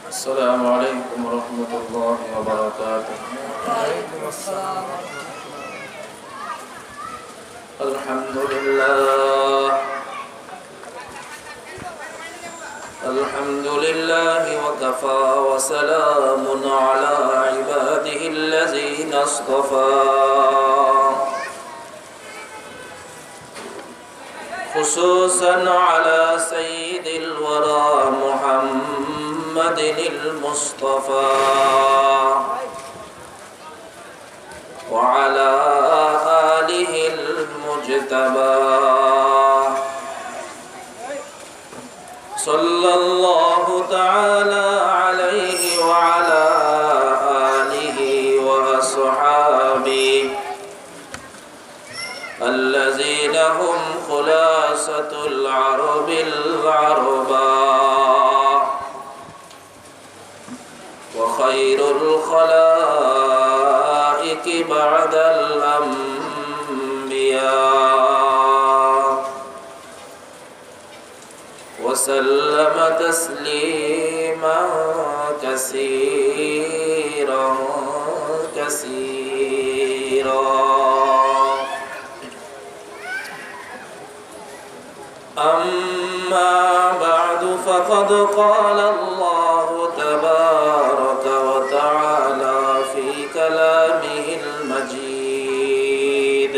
السلام عليكم ورحمة الله وبركاته. وعليكم السلام الحمد لله الحمد لله وكفى وسلام على عباده الذين اصطفى خصوصا على سيد الورى محمد المصطفى وعلى آله المجتبى صلى الله تعالى عليه وعلى آله وأصحابه الذين هم خلاصة العرب العرباء وخير الخلائق بعد الأنبياء وسلم تسليما كثيرا كثيرا. أما بعد فقد قال الله تبارك وتعالى في كلامه المجيد: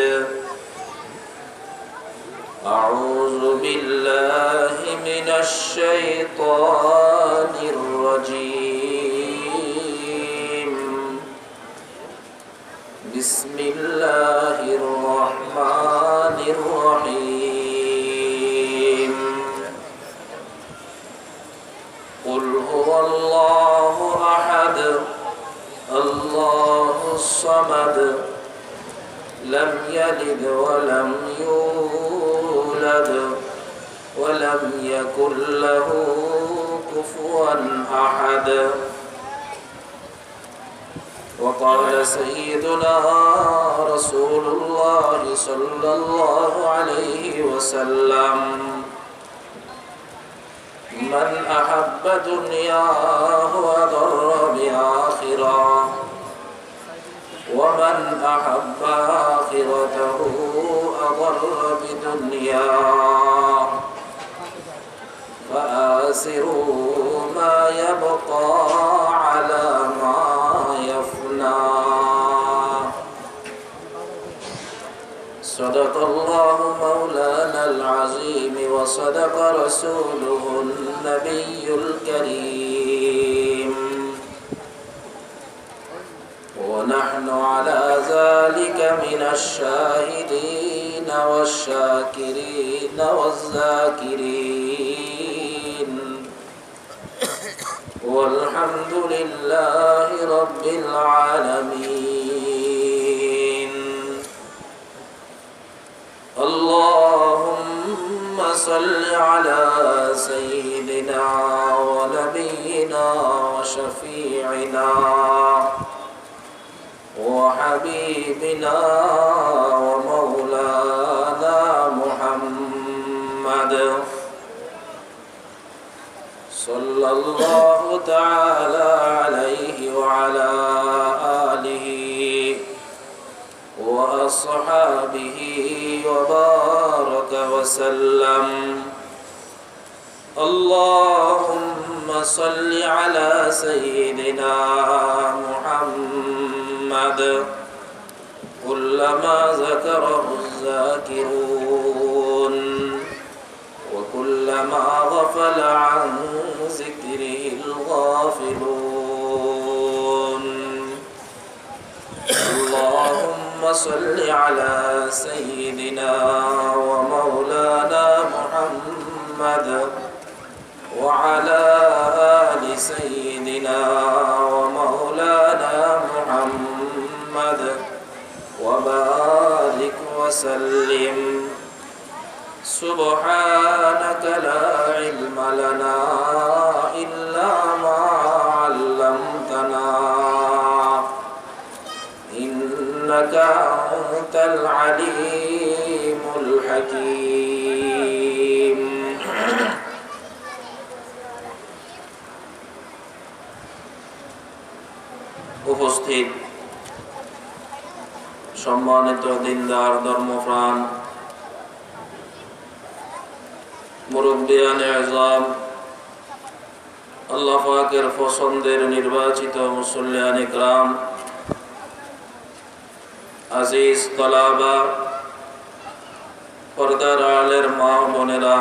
أعوذ بالله من الشيطان الرجيم. بسم الله الرحمن الرحيم. قل هو الله أحد الله الصمد لم يلد ولم يولد ولم يكن له كفوا أحد. وقال سيدنا رسول الله صلى الله عليه وسلم: من أحب دنياه وضر بآخرة ومن أحب آخرته أضر بدنياه فآثروا ما يبقى على ما يفنى. صدق الله مولانا العظيم وصدق رسوله النبي الكريم ونحن على ذلك من الشاهدين والشاكرين والذاكرين والحمد لله رب العالمين. اللهم صل على سيدنا ونبينا وشفيعنا وحبيبنا ومولانا محمد صلى الله تعالى عليه وعلى آله وأصحابه وبارك وسلم. اللهم صل على سيدنا محمد كلما ذكره الذاكرون وكلما غفل عن ذكره الغافلون. اللهم صل على سيدنا ومولانا محمد وعلى آل سيدنا ومولانا محمد وبارك وسلم. سبحانك لا علم لنا إلا ما علمتنا إنك أنت العليم الحكيم. উপস্থিত সম্মানিত দিনদার ধর্মপ্রাণ মুরব্বিয়ান আযম, আল্লাহ পাকের পছন্দের নির্বাচিত মুসল্লিয়ান ইকরাম, আজিজ তলাবা, পর্দার আড়ালের মা বোনেরা,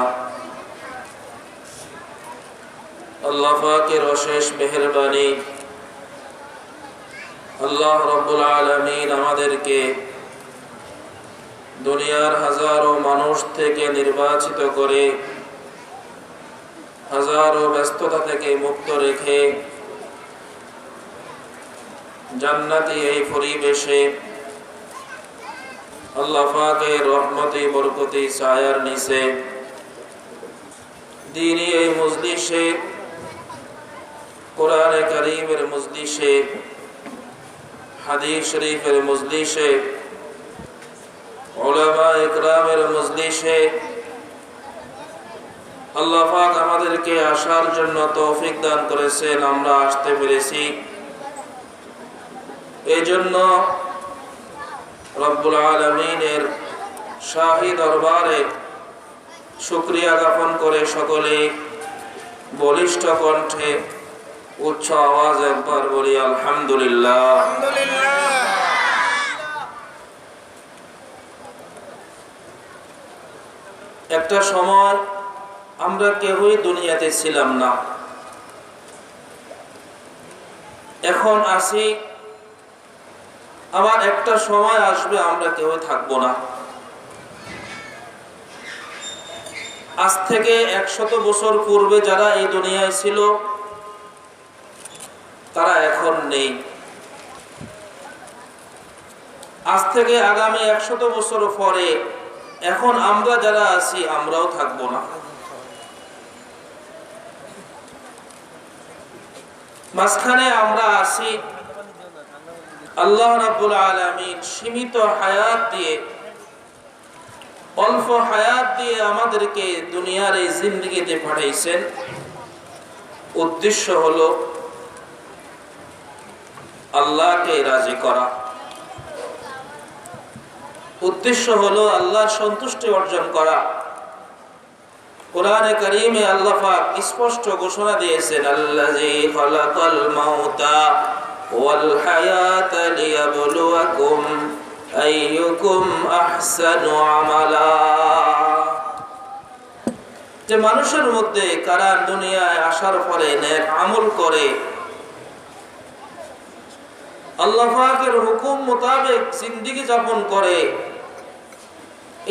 আল্লাহ পাকের অশেষ মেহেরবানি, আল্লাহ রাব্বুল আলামিন আমাদেরকে দুনিয়ার হাজারো মানুষ থেকে নির্বাচিত করে হাজারো ব্যস্ততা থেকে মুক্ত রেখে জান্নাতি এই পরিবেশে আল্লাহ পাকের রহমতে বরকতে ছায়ার নিচে দ্বীনি এই মজলিসে, কোরআনে কারীমের মজলিসে, হাদিস শরীফের মজলিসে, উলামা ইকরামের মজলিসে আল্লাহ পাক আমাদেরকে আসার জন্য তৌফিক দান করেছেন। আমরা আসতে পেরেছি, এই জন্য রব্বুল আলামিনের শাহী দরবারে শুকরিয়া জ্ঞাপন করে সকলে বলিষ্ঠ কণ্ঠে উচ্চ আওয়াজ একবার বলি আলহামদুলিল্লাহ। একটা সময় আমরা কেউই দুনিয়াতে ছিলাম না, এখন আছি, আবার একটা সময় আসবে আমরা কেউ থাকবো না। আজ থেকে 100 বছর পূর্বে যারা এই দুনিয়ায় ছিল তারা এখন নেই। আজ থেকে আগামী 100 বছর পরে এখন আমরা যারা আছি আমরাও থাকবো না। মাঝখানে আমরা আছি, আল্লাহ রাব্বুল আলামিন সীমিত হায়াত দিয়ে, অল্প হায়াত দিয়ে আমাদেরকে দুনিয়ার এই জিন্দেগিতে পাঠাইছেন। উদ্দেশ্য হলো আল্লাহকে রাজি করা, উদ্দেশ্য হলো আল্লাহর সন্তুষ্টি অর্জন করা। কোরআনে কারীমে আল্লাহ পাক স্পষ্ট ঘোষণা দিয়েছেন, আল্লাযী খালাকাল মাউতা ওয়াল হায়াতা লিয়াবলুয়াকুম আইয়ুকুম আহসানু আমালা। যে মানুষের মধ্যে কারা দুনিয়ায় আসার পরে নেক আমল করে, আল্লাহ পাকের হুকুম মোতাবেক জিন্দেগি যাপন করে,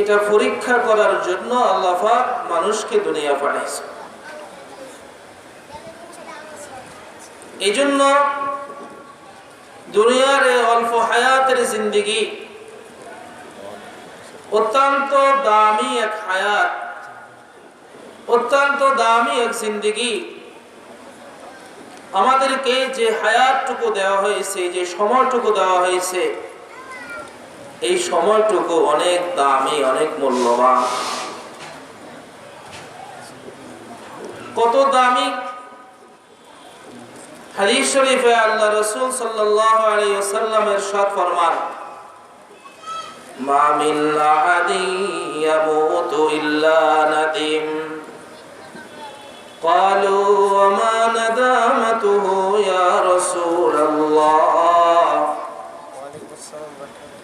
এটা পরীক্ষা করার জন্য আল্লাহ পাক মানুষকে দুনিয়া পাঠাইছে। এই জন্য দুনিয়ার অল্প হায়াতের জিন্দেগি অত্যন্ত দামি এক হায়াত, অত্যন্ত দামি এক জিন্দেগি। আমাদেরকে যে হায়াতটুকু দেওয়া হয়েছে, যে সময়টুকু দেওয়া হয়েছে, এই সময়টুকু অনেক দামি, অনেক মূল্যবান। কত দামি! হাদিস শরীফে আল্লাহ রাসূল সাল্লাল্লাহু আলাইহি ওয়াসাল্লাম ইরশাদ ফরমান, মা মিন আহাদিন ইয়ামুতু ইল্লা নাদিম। قالوا وما ندامته يا رسول الله؟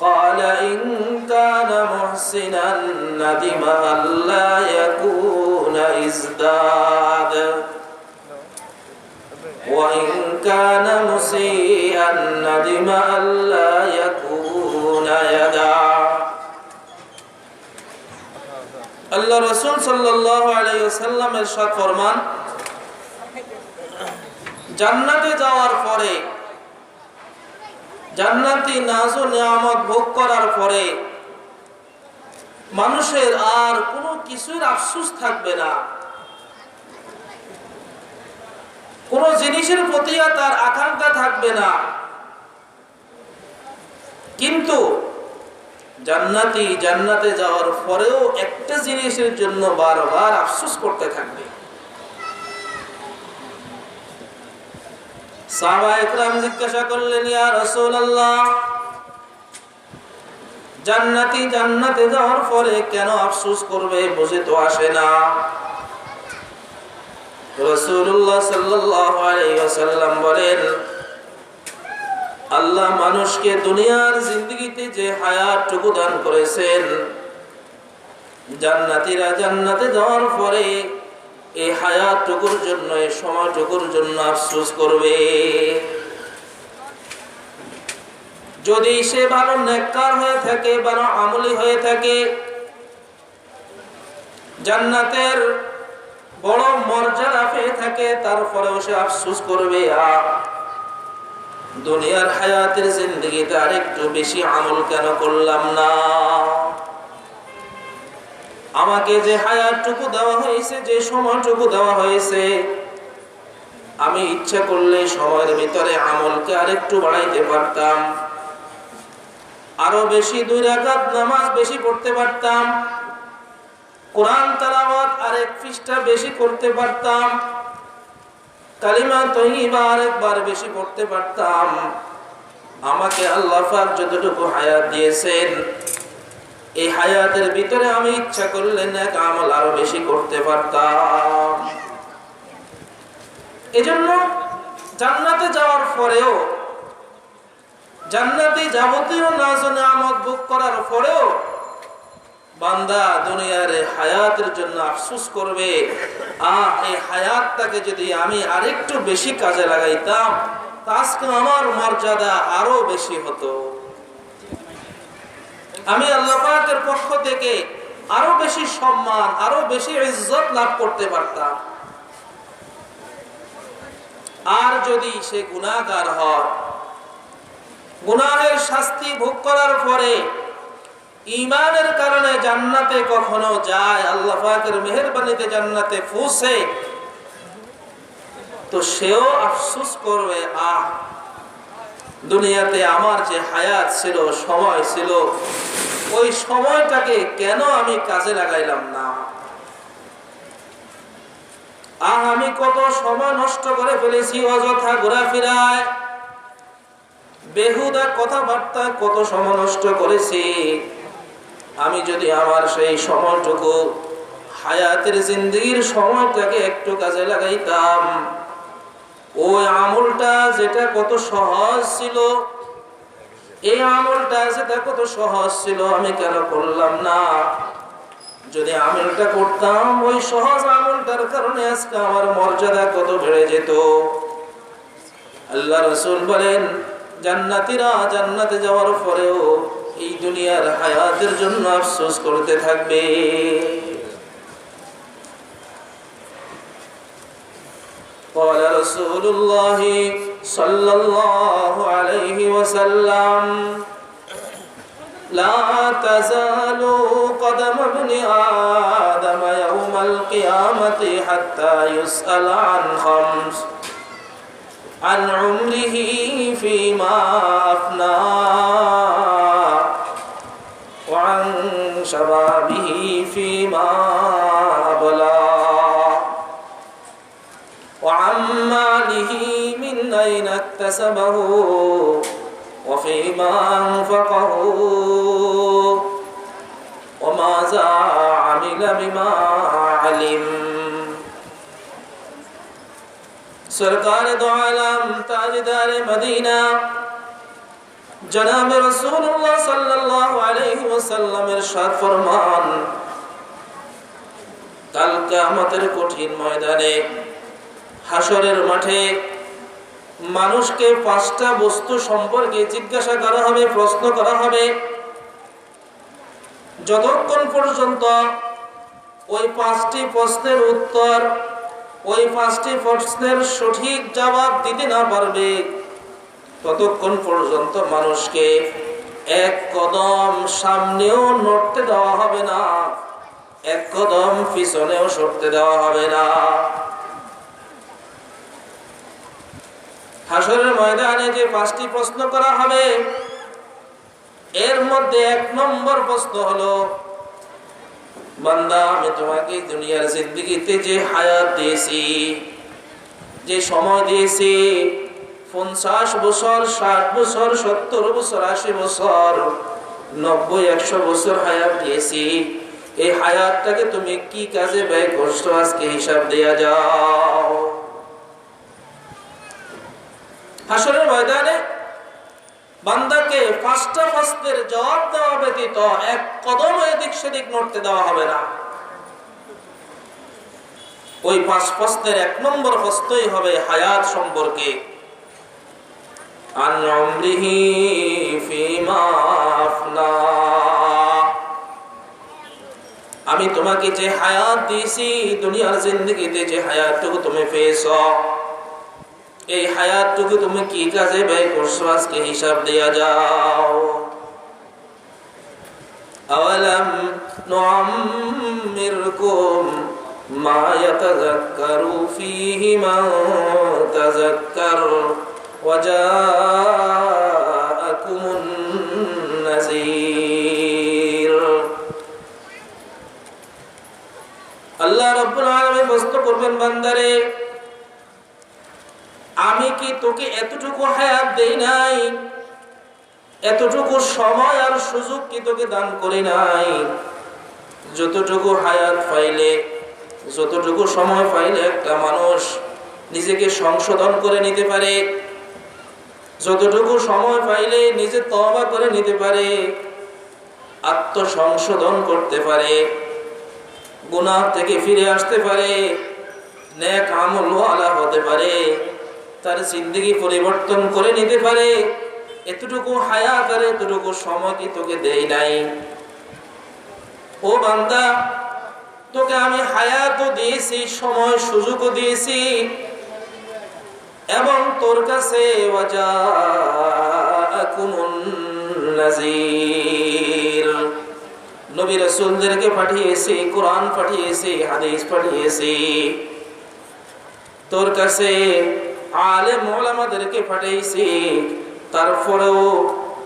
قال إن كان محسنا ندم ألا يكون ازداد وإن كان مسيئا ندم ألا يكون يدع। আল্লাহ রাসূল সাল্লাল্লাহু আলাইহি ওয়াসাল্লাম ইরশাদ ফরমান, জান্নাতে যাওয়ার পরে, জান্নাতি নাজ ও নিয়ামত ভোগ করার পরে মানুষের আর কোনো কিছুর আফসোস থাকবে না, কোনো জিনিসের প্রতি তার আকাঙ্ক্ষা থাকবে না। কিন্তু জান্নাতি জান্নাতে যাওয়ার পরেও একটা জিনিসের জন্য বারবার আফসোস করতে থাকবে। সাহাবায়ে কেরাম জিজ্ঞাসা করলেন, ইয়া রাসূলুল্লাহ, জান্নাতে যাওয়ার পরে কেন আফসোস করবে, বুঝে তো আসে না। রাসূলুল্লাহ সাল্লাল্লাহু আলাইহি ওয়াসাল্লাম বলেন, আল্লাহ মানুষকে দুনিয়ার জিন্দেগিতে যে হায়াতটুকু দান করেছেন, জান্নাতীরা জান্নাতে যাওয়ার পরে এই হায়াতটুকুর জন্য, এই সময়টুকুর জন্য আফসোস করবে। যদি সে ভালো নেককার হয়ে থাকে, ভালো আমলি হয়ে থাকে, জান্নাতের বড় মর্যাদা পেয়ে থাকে, তারপরেও সে আফসোস করবে, দুনিয়ার হায়াতের জিন্দেগিতে আরেকটু বেশি আমল কেন করলাম না। আমাকে যে হায়াতটুকু দেওয়া হয়েছে, যে সময়টুকু দেওয়া হয়েছে, আমি ইচ্ছা করলে সময়ের ভিতরে আমলকে আরেকটু বাড়াইতে পারতাম, আরো বেশি 2 রাকাত নামাজ বেশি পড়তে পারতাম, কোরআন তেলাওয়াত আরেক পৃষ্ঠা বেশি করতে পারতাম, কালিমা তাইয়্যিবা আরেকবার বেশি পড়তে পারতাম। আমাকে আল্লাহ পাক যতটুকু হায়াত দিয়েছেন, এই হায়াতের ভিতরে আমি ইচ্ছা করলে নেক আমল আরো বেশি করতে পারতাম। এজন্য জান্নাতে যাওয়ার পরেও, জান্নাতে যাবতীয় নাজ নিয়ামত ভোগ করার পরেও বান্দা দুনিয়ার হায়াতের জন্য আফসোস করবে, এই হায়াতটাকে যদি আমি আরেকটু বেশি কাজে লাগাইতাম, আজকে আমার মর্যাদা আরো বেশি হতো, আমি আল্লাহ পাকের পক্ষ থেকে আরো বেশি সম্মান, আরো বেশি ইজ্জত লাভ করতে পারতাম। আর যদি সে গুনাহগার হয়, গুনাহের শাস্তি ভোগ করার পরে ঈমানের কারণে জান্নাতে কখনো যায়, আল্লাহ পাকের মেহেরবানিতে জান্নাতে পৌঁছে, তো সেও আফসোস করবে, দুনিয়াতে আমার যে হায়াত ছিল, সময় ছিল, ওই সময়টাকে কেন আমি কাজে লাগাইলাম না। আমি কত সময় নষ্ট করে ফেলেছি অযথা ঘোরাফেরায়, বেহুদা কথাবার্তা কত সময় নষ্ট করেছি। আমি যদি আমার সেই সময়টুকু, হায়াতের জিন্দেগির সময়টাকে একটু কাজে লাগাইতাম, ওই আমলটা যেটা কত সহজ ছিল, এই আমলটা যেটা কত সহজ ছিল, আমি কেন করলাম না। যদি আমলটা করতাম, ওই সহজ আমলটার কারণে আজকে আমার মর্যাদা কত বেড়ে যেত। আল্লাহ রাসূল বলেন, জান্নাতীরা জান্নাতে যাওয়ার পরেও এই দুনিয়ার হায়াতের জন্য আফসোস করতে থাকবে। قال رسول الله صلى الله عليه وسلم لا تزال قدم ابن آدم يوم القيامة حتى يسأل عن خمس: عن عمره فيما أفناه، وعن شبابه فيما أبلاه، وعن ماله من أين اكتسبه وفيما أنفقه وماذا عمل بما علم। سرکار دو عالم تاجدار مدینہ جناب رسول اللہ صلی اللہ علیہ وسلم ارشاد ফরমান, কাল কিয়ামতের কঠিন ময়দানে, হাসরের মাঠে মানুষকে 5টা বস্তু সম্পর্কে জিজ্ঞাসা করা হবে, প্রশ্ন করা হবে। যতক্ষণ পর্যন্ত ওই 5টি প্রশ্নের উত্তর, ওই 5টি প্রশ্নের সঠিক জবাব দিতে না পারবে, ততক্ষণ পর্যন্ত মানুষকে এক কদম সামনেও নড়তে দেওয়া হবে না, এক কদম পিছনেও সরতে দেওয়া হবে না। হাসরের ময়দানে যে 5টি প্রশ্ন করা হবে, এর মধ্যে 1 নম্বর প্রশ্ন হলো, বান্দা আমি তোমাকে দুনিয়ার জিন্দেগিতে যে হায়াত দিয়েছি, যে সময় দিয়েছি, 50 বছর, 60 বছর, 70 বছর, 80 বছর, 90-100 বছর হায়াত দিয়েছি। এই হায়াতটাকে তুমি কি কাজে ব্যয় করছো আজকে হিসাব দেয়া যাও। হাসরের ময়দানে বান্দাকে পাঁচটা প্রশ্নের জবাব দেওয়া ব্যতীত এক কদম এদিক সেদিক নড়তে দেওয়া হবে না। ওই 5 প্রশ্নের 1 নম্বর প্রশ্নই হবে হায়াত সম্পর্কে। আন উমরিহি ফিমা আফনা, আমি তোমাকে যে হায়াত দিয়েছি, দুনিয়ার জিন্দেগিতে যে হায়াতটুকু তুমি পেয়েছো, এই হায়াতটুকু তুমি কি কাজে ব্যয় করছো আজকে হিসাব দেয়া যাও। আওয়ালাম নুআম্মিরকুম মা ইয়াতাযাক্কারু ফীহি মান তাযাক্কার ওয়া জাআকুমুন নাযীর। আল্লাহ রাব্বুল আলামিন প্রশ্ন করবেন, বান্দারে আমি কি তোকে এতটুকু হায়াত দেই নাই, এতটুকু সময় আর সুযোগ কি তোকে দান করি নাই? যতটুকু হায়াত পাইলে, যতটুকু সময় পাইলে একটা মানুষ নিজেকে সংশোধন করে নিতে পারে, যতটুকু সময় পাইলে নিজে তওবা করে নিতে পারে, আত্মসংশোধন করতে পারে, গুনাহ থেকে ফিরে আসতে পারে, নেক আমল ওয়ালা হতে পারে, তার জিন্দেগি পরিবর্তন করে নিতে পারে, এতটুকু হায়াত আর এতটুকু সময় কি তোকে দেই নাই? ও বান্দা, তোকে আমি হায়াতও দিয়েছি, সময় সুযোগও দিয়েছি, এবং তোর কাছে ওয়াজাআকুমুন নাযীর, নবী রাসূলদেরকে পাঠিয়েছি, কোরআন পাঠিয়েছি, হাদিস পাঠিয়েছি, তোর কাছে আলেম ওলামাদেরকে পাঠিয়েছি, তারপরেও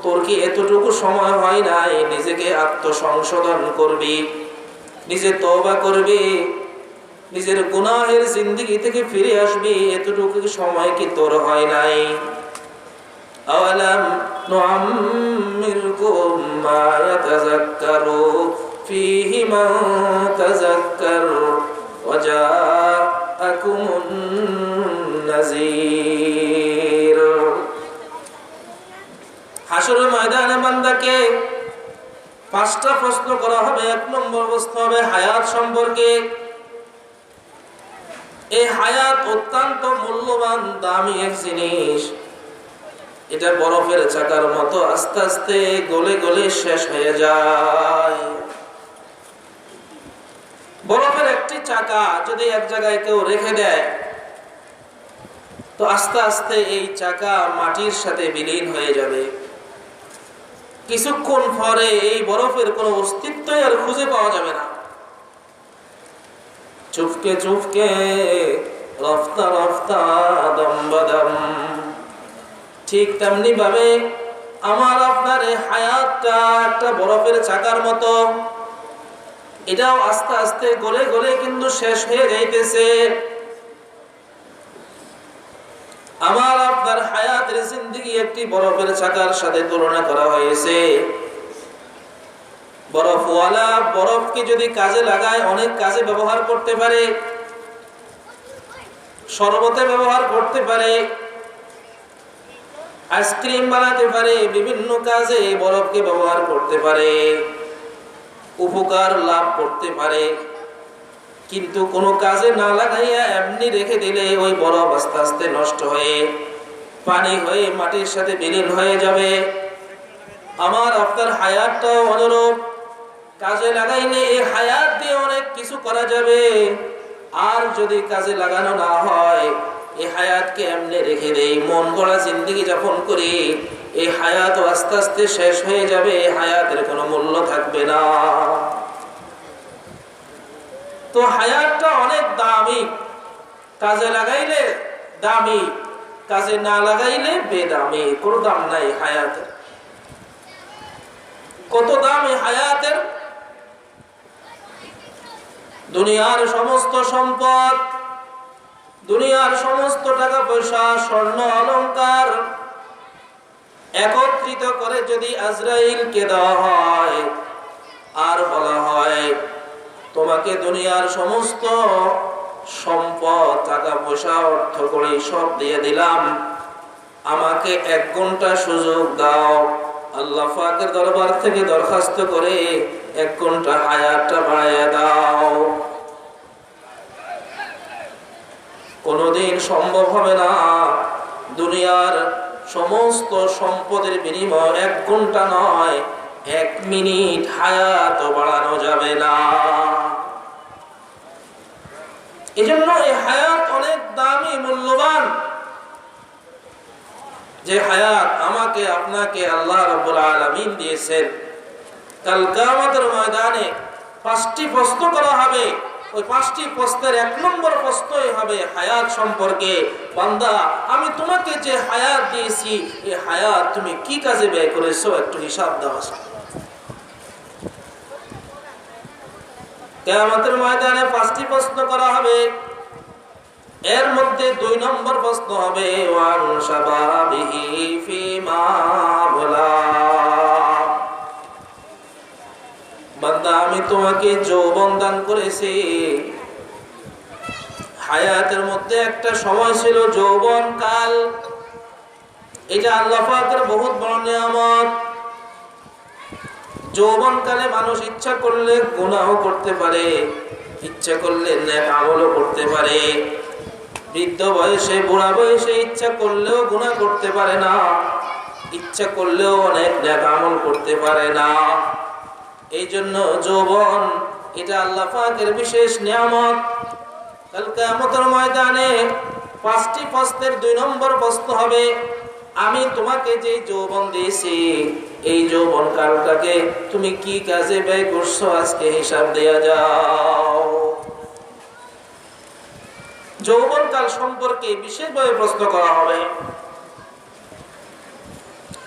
তোর কি এতটুকু সময় হয় নাই নিজেকে আত্মসংশোধন করবি, নিজে তওবা করবি, নিজের গুনাহের জিন্দেগি থেকে ফিরে আসবি? এতটুকু সময় কি তোর হয় নাই? আওয়ালাম নুআম্মিরকুম মা ইয়াতাযাক্কারু ফীহি মান তাযাক্কার ওয়া জাআকুমুন নাযীর। হাসরের ময়দানে বান্দাকে 5টা প্রশ্ন করা হবে। 1 নম্বর প্রশ্ন হবে হায়াত সম্পর্কে। এই হায়াত অত্যন্ত মূল্যবান, দামি এক জিনিস। এটা বরফের চাকার মতো আস্তে আস্তে গলে গলে শেষ হয়ে যায়। বরফের একটি চাকা যদি এক জায়গায় কেউ রেখে দেয়, তো আস্তে আস্তে এই চাকা মাটির সাথে বিলীন হয়ে যাবে। কিছুক্ষণ পরে এই বরফের কোনো অস্তিত্বই আর খুঁজে পাওয়া যাবে না। চুপকে চুপকে, রফতা রফতা, দম বদম, ঠিক তেমনি ভাবে আমার আপনার এই হায়াতটা একটা বরফের চাকার মতো, এটাও আস্তে আস্তে গলে গলে কিন্তু শেষ হয়ে যাইতেছে। আমার আপনার হায়াতের জিন্দেগি একটি বরফের চাকার সাথে তুলনা করা হয়েছে। বরফওয়ালা বরফকে যদি কাজে লাগায়, অনেক কাজে ব্যবহার করতে পারে, শরবতে ব্যবহার করতে পারে, আইসক্রিম বানাতে পারে, বিভিন্ন কাজে বরফকে ব্যবহার করতে পারে, উপকার লাভ করতে পারে। কিন্তু কোনো কাজে না লাগাইয়া এমনি রেখে দিলে ওই বরফ আস্তে আস্তে নষ্ট হয়ে পানি হয়ে মাটির সাথে বিলীন হয়ে যাবে। আমার আপনার হায়াতটাও অনুরূপ। কাজে লাগাইলে এই হায়াত দিয়ে অনেক কিছু করা যাবে, আর যদি কাজে লাগানো না হয়, এই হায়াতকে এমনি রেখে দেই, মন গড়া জিন্দেগি যাপন করি, এই হায়াত আস্তে আস্তে শেষ হয়ে যাবে। এই হায়াতের কোনো মূল্য থাকবে না। তো হায়াতটা অনেক দামি, কাজে লাগাইলে দামি, কাজে না লাগাইলে বেদামি, কোনো দাম নাই হায়াতের। কত দাম এই হায়াতের! দুনিয়ার সমস্ত সম্পদ দুনিয়ার সমস্ত টাকা পয়সা, স্বর্ণ অলংকার একত্রিত করে যদি আজরাইলকে দেওয়া হয় আর বলা হয় তোমাকে দুনিয়ার সমস্ত সম্পদ, টাকা পয়সা, অর্থ কড়ি সব দিয়ে দিলাম, আমাকে 1 ঘন্টা সুযোগ দাও, আল্লাহ পাকের দরবার থেকে দরখাস্ত করে 1 ঘন্টা হায়াতটা বাড়াইয়া দাও, কোনদিন সম্ভব হবে না। দুনিয়ার সমস্ত সম্পদের বিনিময় 1 ঘন্টা নয়, 1 মিনিট হায়াত বাড়ানো যাবে না। এজন্য এই হায়াত অনেক দামি, মূল্যবান। যে হায়াত আমাকে আপনাকে আল্লাহ রাব্বুল আলামিন দিয়েছেন, কাল কিয়ামতের ময়দানে 5টি প্রশ্ন করা হবে। ওই 5টি প্রশ্নের 1 নম্বর প্রশ্নই হবে হায়াত সম্পর্কে। বান্দা, আমি তোমাকে যে হায়াত দিয়েছি, এই হায়াত তুমি কি কাজে ব্যয় করেছো, একটু হিসাব দাও। কিয়ামতের ময়দানে 5টি প্রশ্ন করা হবে। এর মধ্যে 2 নম্বর প্রশ্ন হবে ওয়ান শাবাবিহি ফিমা বলা। বান্দা, আমি তোমাকে যৌবন দান করেছি। হায়াতের মধ্যে একটা সময় ছিল যৌবন কাল। এটা আল্লাহ পাকের বহুত বড় নিয়ামত। যৌবন কালে মানুষ ইচ্ছা করলে গুনাহ করতে পারে, ইচ্ছা করলে নেক আমলও করতে পারে। বৃদ্ধ বয়সে, বুড়া বয়সে ইচ্ছা করলেও গুনাহ করতে পারে না, ইচ্ছা করলেও অনেক নেক আমল করতে পারে না। এই জন্য যৌবন এটা আল্লাহ পাকের বিশেষ নিয়ামত। কাল কিয়ামতের ময়দানে 5টি প্রশ্নের 2 নম্বর প্রশ্ন হবে, আমি তোমাকে যে যৌবন দিয়েছি, এই যৌবন কালটাকে তুমি কি কাজে ব্যয় করছো, আজকে হিসাব দেয়া যাও। যৌবন কাল সম্পর্কে বিশেষভাবে প্রশ্ন করা হবে।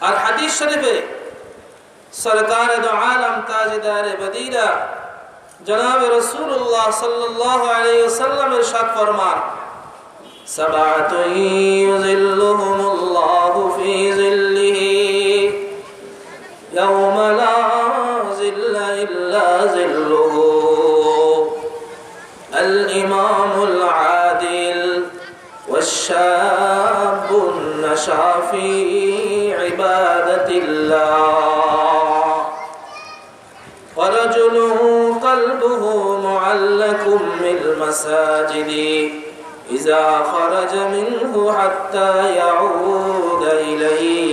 আর হাদিস শরীফে সরকার দো আলম তাজদার মদিনা জনাব রাসূলুল্লাহ সাল্লাল্লাহু আলাইহি ওয়াসাল্লাম ইরশাদ ফরমান, সাবাতু ইউযিল্লুহুমুল্লাহু ফি যিল্লিহি ইয়াওমা লা যিল্লা ইল্লা যিল্লুহু, আল ইমামুল আদিল ওয়াশ-শাবুন নাশা ফি ইবাদাতিল্লাহ, ورجل قلبه معلق بالمساجد إذا خرج منه حتى يعود إليه.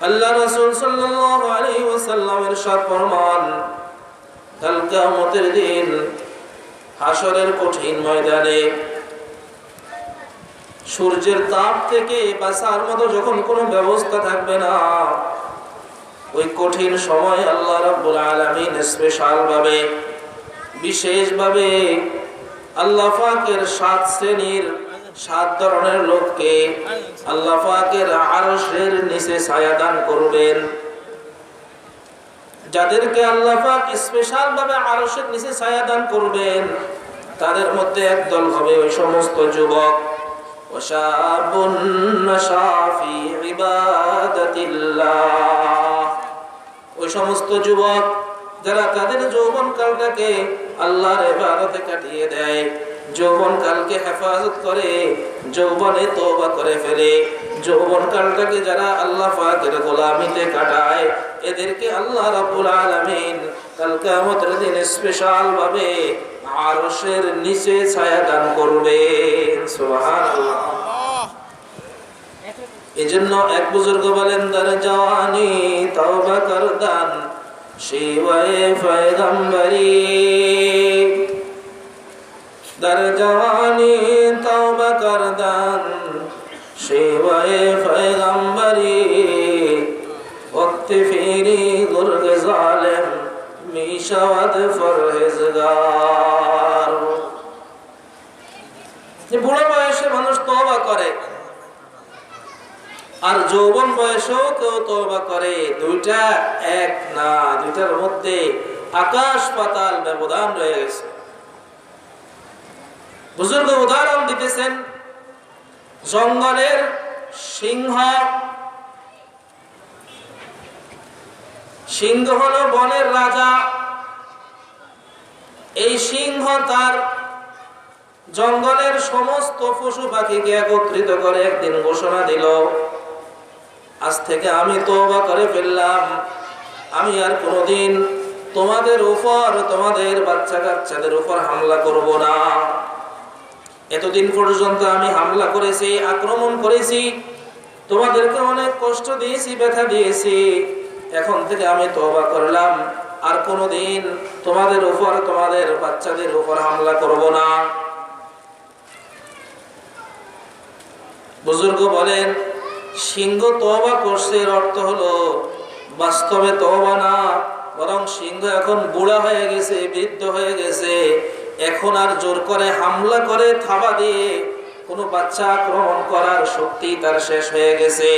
আল্লাহ রাসূল সাল্লাল্লাহু আলাইহি ওয়াসাল্লাম ইরশাদ ফরমান, কাল কিয়ামতের দিন হাশরের কঠিন ময়দানে সূর্যের তাপ থেকে বাঁচার মতো যখন কোনো ব্যবস্থা থাকবে না, ওই কঠিন সময় আল্লাহ রাব্বুল আলামিন স্পেশাল ভাবে, বিশেষ ভাবে আল্লাহ পাকের 7 শ্রেণীর 7 ধরনের লোককে আল্লাহ পাকের আরশের নিচে ছায়া দান করবেন। যাদেরকে আল্লাহ পাক স্পেশাল ভাবে আরশের নিচে ছায়া দান করবেন, তাদের মধ্যে একদল হবে ওই সমস্ত যুবক, ওয়াশাবুন নাশা ফি ইবাদাতিল্লাহ, ওই সমস্ত যুবক যারা তাদের যৌবন কালটাকে আল্লাহর ইবাদতে কাটিয়ে দেয়, যৌবন কালকে হেফাজত করে, যৌবনে তওবা করে ফেলে, যৌবন কালটাকে যারা আল্লাহ পাকের গোলামিতে কাটায়, এদেরকে আল্লাহ রাব্বুল আলামিন কাল কিয়ামতের দিন স্পেশাল ভাবে আরশের নিচে ছায়া দান করবেন। সুবহানাল্লাহ। এজন্য এক বুজুর্গ বলেন, দার জওয়ানি তওবা করদান শিওয়ে পয়গম্বরি, দার জওয়ানি তওবা করদান শিওয়ে পয়গম্বরি, ওয়াক্ত ফিরি গুরগ জালিম মিশাওয়াত ফরহেজগার। যে বুড়ো বয়সে মানুষ তওবা করে আর যৌবন বয়সেও কেউ তওবা করে, দুইটা এক না, দুইটার মধ্যে আকাশ পাতাল ব্যবধান রয়ে গেছে। বুজুর্গ উদাহরণ দিতেছেন, জঙ্গলের সিংহ। সিংহ হলো বনের রাজা। এই সিংহ তার জঙ্গলের সমস্ত পশু পাখিকে একত্রিত করে একদিন ঘোষণা দিল, আজ থেকে আমি তওবা করে ফেললাম, আমি আর কোনোদিন তোমাদের উপর, তোমাদের বাচ্চা কাচ্চাদের উপর হামলা করব না। এতদিন পর্যন্ত আমি হামলা করেছি, আক্রমণ করেছি, তোমাদেরকে অনেক কষ্ট দিয়েছি, ব্যথা দিয়েছি। এখন থেকে আমি তওবা করলাম, আর কোনোদিন তোমাদের উপর, তোমাদের বাচ্চাদের উপর হামলা করব না। বুজুর্গ বলেন, সিংহ তওবা করছে, এর অর্থ হলো বাস্তবে তওবা না, বরং সিংহ এখন বুড়া হয়ে গেছে, বৃদ্ধ হয়ে গেছে। এখন আর জোর করে হামলা করে থাবা দিয়ে কোনো বাচ্চা আক্রমণ করার শক্তি তার শেষ হয়ে গেছে।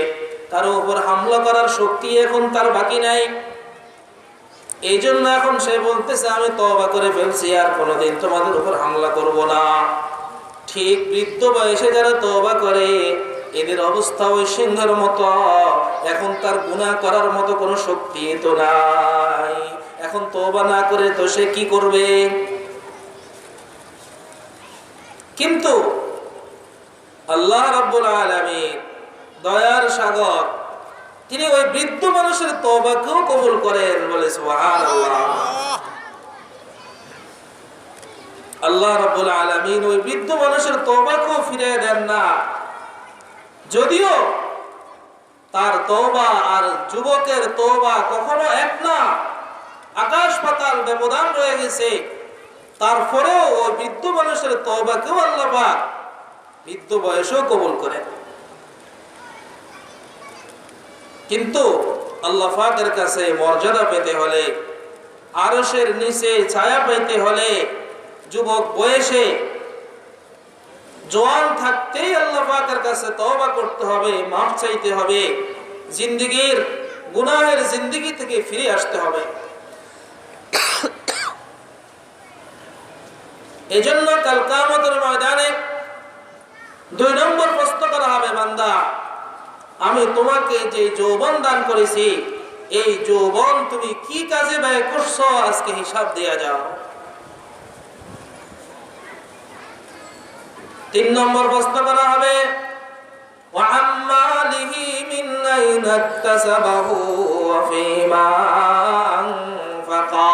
তার উপর হামলা করার শক্তি এখন তার বাকি নাই। এই জন্য এখন সে বলতেছে, আমি তওবা করে ফেলছি, আর কোনোদিন তোমাদের উপর হামলা করব না। ঠিক বৃদ্ধ বয়সে যারা তওবা করে, এদের অবস্থা ওই সিংহের মতো। এখন তার গুনাহ করার মতো কোনো শক্তি তো নাই। এখন তওবা না করে তো সে কি করবে? কিন্তু আল্লাহ রাব্বুল আলামিন দয়ার সাগর, তিনি ওই বৃদ্ধ মানুষের তওবাকেও কবুল করেন। বলে সুবহানাল্লাহ। আল্লাহ রাব্বুল আলামিন ওই বৃদ্ধ মানুষের তওবাকেও ফিরিয়ে দেন না। যদিও তার তওবা আর যুবকের তওবা কখনো এক না, আকাশ পাতাল ব্যবধান রয়ে গেছে, তারপরেও ওই বৃদ্ধ মানুষের তওবাকেও আল্লাহ পাক বৃদ্ধ বয়সেও কবুল করেন। কিন্তু আল্লাহ পাকের কাছে মর্যাদা পেতে হলে, আরশের নিচে ছায়া পেতে হলে, যুবক বয়সে জওয়ান থাকতেই আল্লাহ পাকের কাছে তওবা করতে হবে, মাফ চাইতে হবে, জিন্দেগীর গুনাহের জিন্দেগি থেকে ফিরে আসতে হবে। এজন্য কাল কিয়ামতের ময়দানে 2 নম্বর প্রশ্ন করা হবে, বান্দা, আমি তোমাকে যে যৌবন দান করেছি, এই যৌবন তুমি কি কাজে ব্যয় করছো, আজকে হিসাব দেয়া যাও। 3 নম্বর প্রশ্ন করা হবে, ওয়া আম্মালিহি মিন আইনা ইকতাসাবাহু ওয়া ফীমা আনফাকা।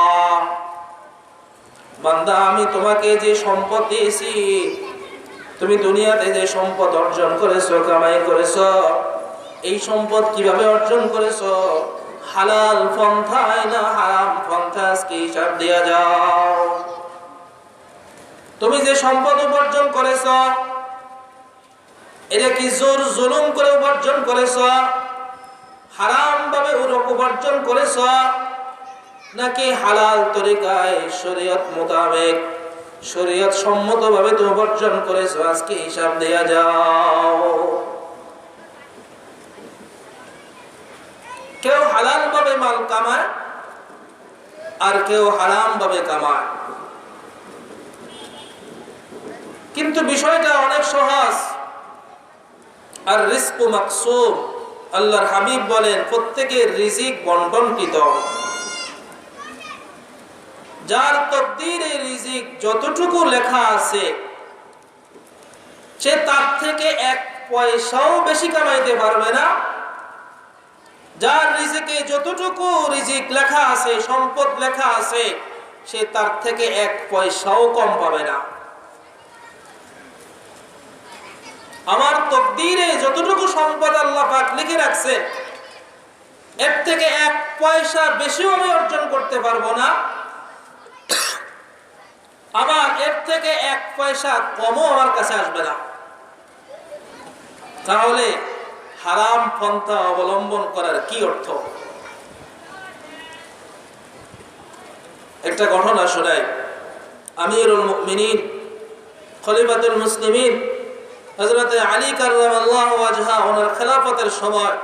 বান্দা, আমি তোমাকে যে সম্পদ দিয়েছি, তুমি দুনিয়াতে যে সম্পদ অর্জন করেছো, কামাই করেছো, এই সম্পদ কিভাবে অর্জন করেছো? হালাল পন্থায় না হারাম পন্থায়? আজকে হিসাব দেয়া যাও। তুমি যে সম্পদ উপার্জন করেছো, এটা কি জোর জুলুম করে উপার্জন করেছো, হারাম ভাবে উপার্জন করেছো, নাকি হালাল তরিকায় শরীয়ত মোতাবেক, শরীয়ত সম্মত ভাবে তুমি উপার্জন করেছো? আজকে হিসাব দেয়া যাও। কেউ হালাল ভাবে মাল কামায়, আর কেউ হারাম ভাবে কামায়। কিন্তু বিষয়টা অনেক সহজ। আর রিজকু মাকসুম, আল্লাহর হাবিব বলেন, প্রত্যেকের রিজিক বন্টনকৃত। যার তকদীরে রিজিক যতটুকু লেখা আছে, সে তার থেকে 1 পয়সাও বেশি কামাইতে পারবে না। যার রিজিকে যতটুকু রিজিক লেখা আছে, সম্পদ লেখা আছে, সে তার থেকে 1 পয়সাও কম পাবে না। আমার তকদীরে যতটুকু সম্পদ আল্লাহ পাক লিখে রাখছে, এর থেকে 1 পয়সা বেশিও আমি অর্জন করতে পারবো না, আবার এর থেকে 1 পয়সা কমও আমার কাছে আসবে না। তাহলে হারাম পন্থা অবলম্বন করার কি অর্থ? একটা ঘটনা শোনাই। আমিরুল মুমিনিন, খলিফাতুল মুসলিমিন হযরত আলী কাররামাল্লাহু ওয়াজহা, ওনার খেলাফতের সময়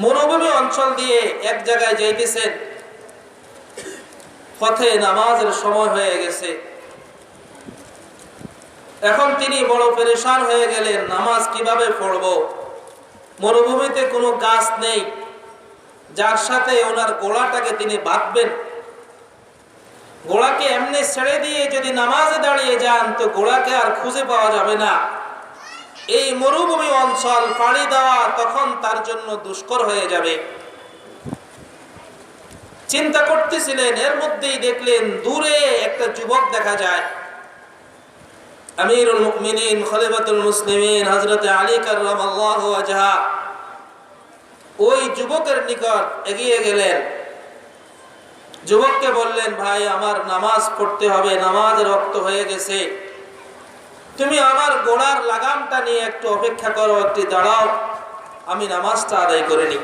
মরুভূমি অঞ্চল দিয়ে এক জায়গায় যাইতেছেন। পথে নামাজের সময় হয়ে গেছে। এখন তিনি বড় পেরেশান হয়ে গেলেন, নামাজ কিভাবে পড়বো? মরুভূমিতে কোনো গাছ নেই যার সাথে ওনার গোড়াটাকে তিনি বাঁধবেন। গোড়াকে এমনি ছেড়ে দিয়ে যদি নামাজে দাঁড়িয়ে যান তো গোড়াকে আর খুঁজে পাওয়া যাবে না। এই মরুভূমি অঞ্চল পাড়ি দেওয়া তখন তার জন্য দুষ্কর হয়ে যাবে। চিন্তা করতেছিলেন, এর মধ্যেই দেখলেন দূরে একটা যুবক দেখা যায়। আমিরুল মুমিনিন খলিফাতুল মুসলিমিন হযরত আলী কাররামাল্লাহু ওয়াজহা ওই যুবকের নিকট এগিয়ে গেলেন। যুবককে বললেন, ভাই আমার নামাজ পড়তে হবে, নামাজের ওয়াক্ত হয়ে গেছে, তুমি আমার গোড়ার লাগামটা নিয়ে একটু অপেক্ষা করো, একটু দাঁড়াও, আমি নামাজটা আদায় করে নিই।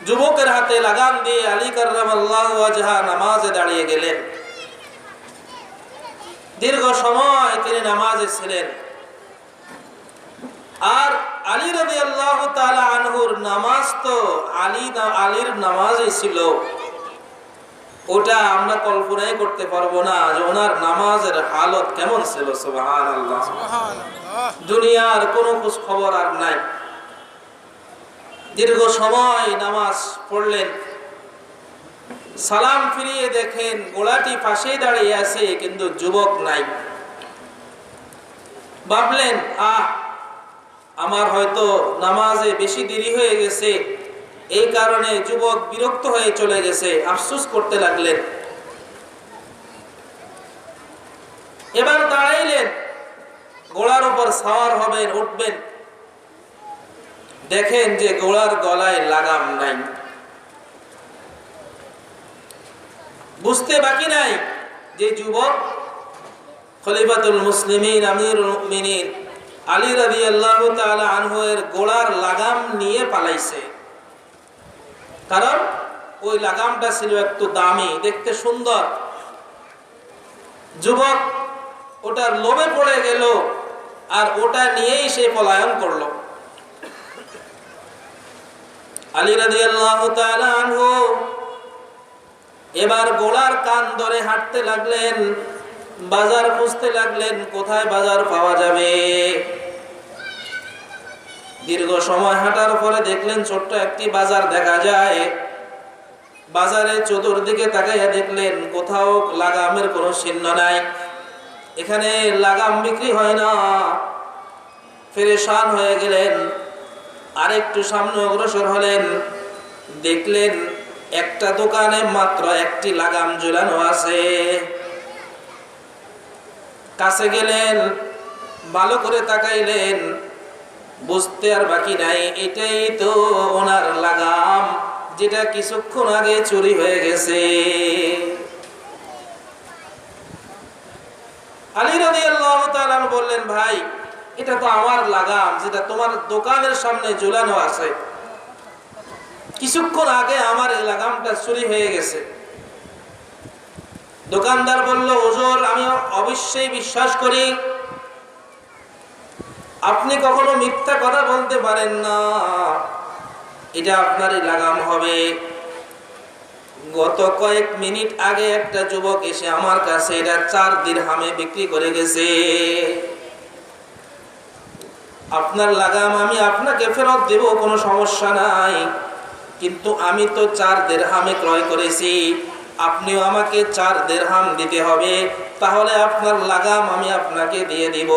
যুবকের হাতে লাগাম দিয়ে আলী কাররামাল্লাহু ওয়াজহা নামাজে দাঁড়িয়ে গেলেন। দীর্ঘ সময় তিনি নামাজে ছিলেন। আর আলী রাদিয়াল্লাহু তাআলা আনহুর নামাজ তো আলীর নামাজই ছিল, ওটা আমরা কল্পনাই করতে পারবো না যে ওনার নামাজের হালত কেমন ছিল। সুবহানাল্লাহ, দুনিয়ার কোনো খোঁজ খবর আর নাই। দীর্ঘ সময় নামাজ পড়লেন, সালাম ফিরিয়ে দেখেন গোলাটি পাশেই দাঁড়িয়ে আছে, কিন্তু যুবক নাই। ভাবলেন, আমার হয়তো নামাজে বেশি দেরি হয়ে গেছে, এই কারণে যুবক বিরক্ত হয়ে চলে গেছে, আফসোস করতে লাগলেন। এবার দাঁড়াইলেন, ঘোড়ার উপর সাওয়ার হবেন, উঠবেন, দেখেন যে ঘোড়ার গলায় লাগাম নাই। বুঝতে বাকি নাই যে যুবক খলিফাতুল মুসলিমিন আমিরুল মুমিনিন আলী রাদিয়াল্লাহু তাআলা আনহু এর গোড়ার লাগাম নিয়ে পালাইছে। কারণ ওই লাগামটা ছিল একটু দামি, দেখতে সুন্দর। যুবক ওটার লোভে পড়ে গেল আর ওটা নিয়েই সে পলায়ন করলো। আলী রাদিয়াল্লাহু তাআলা আনহু এবার গোড়ার কান ধরে হাঁটতে লাগলেন, বাজার খুঁজতে লাগলেন, কোথায় বাজার পাওয়া যাবে। দীর্ঘ সময় হাঁটার পরে দেখলেন ছোট্ট একটি বাজার দেখা যায়। বাজারে চতুর্দিকে তাকাইয়া দেখলেন কোথাও লাগামের কোনো চিহ্ন নাই, এখানে লাগাম বিক্রি হয় না। পেরেশান হয়ে গেলেন, আরেকটু সামনে অগ্রসর হলেন, দেখলেন একটা দোকানে মাত্র একটি লাগাম ঝুলানো আছে। কাছে গেলেন, ভালো করে তাকাইলেন, বুঝতে আর বাকি নাই এটাই তো ওনার লাগাম, যেটা কিছুক্ষণ আগে চুরি হয়ে গেছে। আলী রাদিয়াল্লাহু তাআলা বললেন, ভাই এটা তো আমার লাগাম, যেটা তোমার দোকানের সামনে ঝুলানো আছে, কিছুক্ষণ আগে আমার এই লাগামটা চুরি হয়ে গেছে। দোকানদার বলল, হুজুর আমি অবশ্যই বিশ্বাস করি, আপনি কখনো মিথ্যা কথা বলতে পারেন না, এটা আপনারই লাগাম হবে। গত কয়েক মিনিট আগে একটা যুবক এসে আমার কাছে এটা 4 দিরহামে বিক্রি করে গেছে। আপনার লাগাম আমি আপনাকে ফেরত দেব, কোনো সমস্যা নাই, কিন্তু আমি তো 4 দিরহামে ক্রয় করেছি, আপনিও আমাকে 4 দিরহাম দিতে হবে, তাহলে আপনার লাগাম আমি আপনাকে দিয়ে দিব।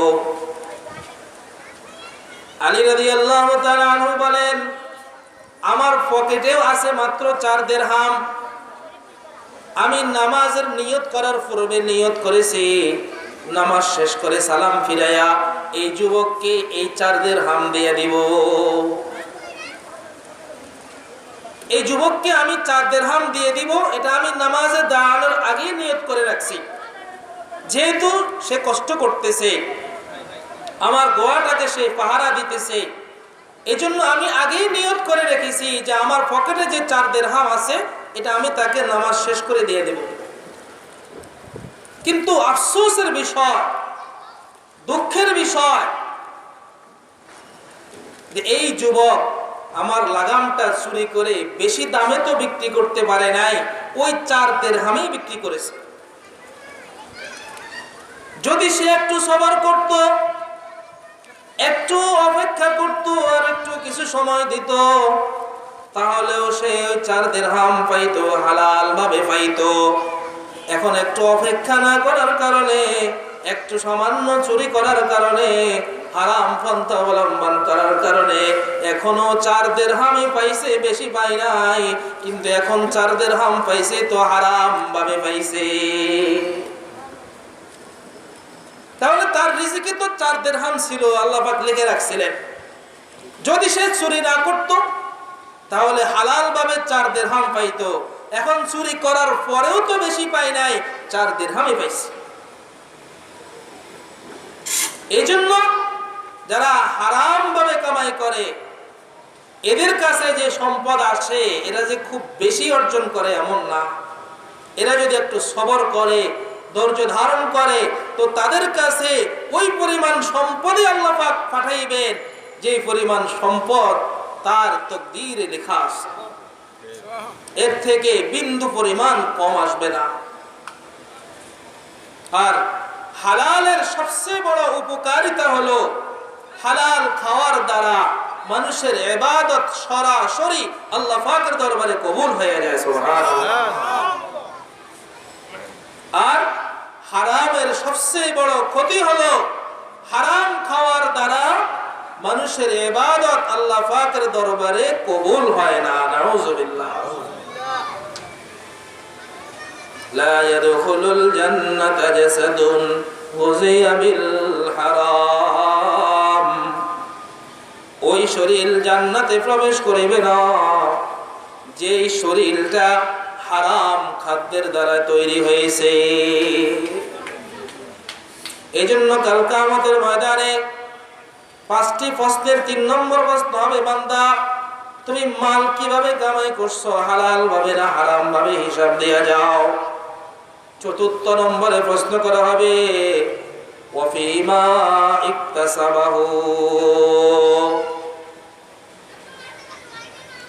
আলী রাদিয়াল্লাহু তাআলা আনহু বলেন, আমার পকেটেও আছে মাত্র 4 দিরহাম, আমি নামাজের নিয়ত করার পূর্বে নিয়ত করেছি, নামাজ শেষ করে সালাম ফিরাইয়া এই যুবককে এই 4 দিরহাম দিয়ে দিব। এই যুবককে আমি 4 দিরহাম দিয়ে দিব, এটা আমি নামাজে দাঁড়ানোর আগে নিয়ত করে রাখছি। যেহেতু সে কষ্ট করতেছে, আমার গোয়াটাকে সে পাহারা দিতেছে, এজন্য আমি আগেই নিয়ত করে রেখেছি যে আমার পকেটে যে 4 দিরহাম আছে এটা আমি তাকে নামাজ শেষ করে দিয়ে দেব। কিন্তু আফসোসের বিষয়, দুঃখের বিষয় যে এই যুবক আমার লাগামটা চুরি করে বেশি দামে তো বিক্রি করতে পারে নাই, ওই 4 দিরহামেই বিক্রি করেছে। যদি সে একটু সবর করত, একটু অপেক্ষা করত, আর একটু কিছু সময় দিত, তাহলেও সে 4 দিরহাম পাইতো, হালাল ভাবে পাইতো। এখন একটু অপেক্ষা না করার কারণে, একটু সামান্য চুরি করার কারণে, হারাম পন্থা অবলম্বন করার কারণে এখনো 4 দিরহামই পাইছে, বেশি পাই নাই। কিন্তু এখন 4 দিরহাম পাইছে তো হারাম ভাবে পাইছে। তাহলে তার রিজিকে তো 4 দিরহাম ছিল, আল্লাহ পাক লিখে রাখছিলেন। যদি সে চুরি না করত তাহলে হালাল ভাবে 4 দিরহাম পাইতো। এখন চুরি করার পরেও তো বেশি পাই নাই, 4 দিরহামই পাইছে। এই জন্য যারা হারাম ভাবে কামাই করে, এদের কাছে যে সম্পদ আসে, এরা যে খুব বেশি অর্জন করে এমন না। এরা যদি একটু সবর করে, ধৈর্য ধারণ করে, তো তাদের কাছে ওই পরিমাণ সম্পদই আল্লাহ পাক পাঠাইবেন যে পরিমাণ সম্পদ তার তাকদীরে লেখা আছে। এর থেকে বিন্দু পরিমাণ কম আসবে না। আর হালালের সবচেয়ে বড় উপকারিতা হলো হালাল খাওয়ার দ্বারা মানুষের ইবাদত সরাসরি আল্লাহ পাকের দরবারে কবুল হয়ে যায়। সুবহানাল্লাহ। আর হারামের সবচেয়ে বড় ক্ষতি হলো হারাম খাওয়ার দ্বারা মানুষের ইবাদত আল্লাহ পাকের দরবারে কবুল হয় না। নাউযুবিল্লাহ। লা ইয়াদখুলুল জান্নাতা জাসাদুন গুযিয়া বিল হারাম। ওই শরীর জান্নাতে প্রবেশ করিবে না যেই শরীরটা হারাম খাদ্যের দ্বারা তৈরি হয়েছে। এই জন্য কাল কিয়ামতের ময়দানে 5টি প্রশ্নের 3 নম্বর প্রশ্ন হবে, বান্দা তুমি মাল কিভাবে কামাই করছো, হালাল ভাবে না হারাম ভাবে, হিসাব দিয়ে যাও। 4র্থ নম্বরে প্রশ্ন করা হবে ওয়াফিমা ইকতাসাবাহু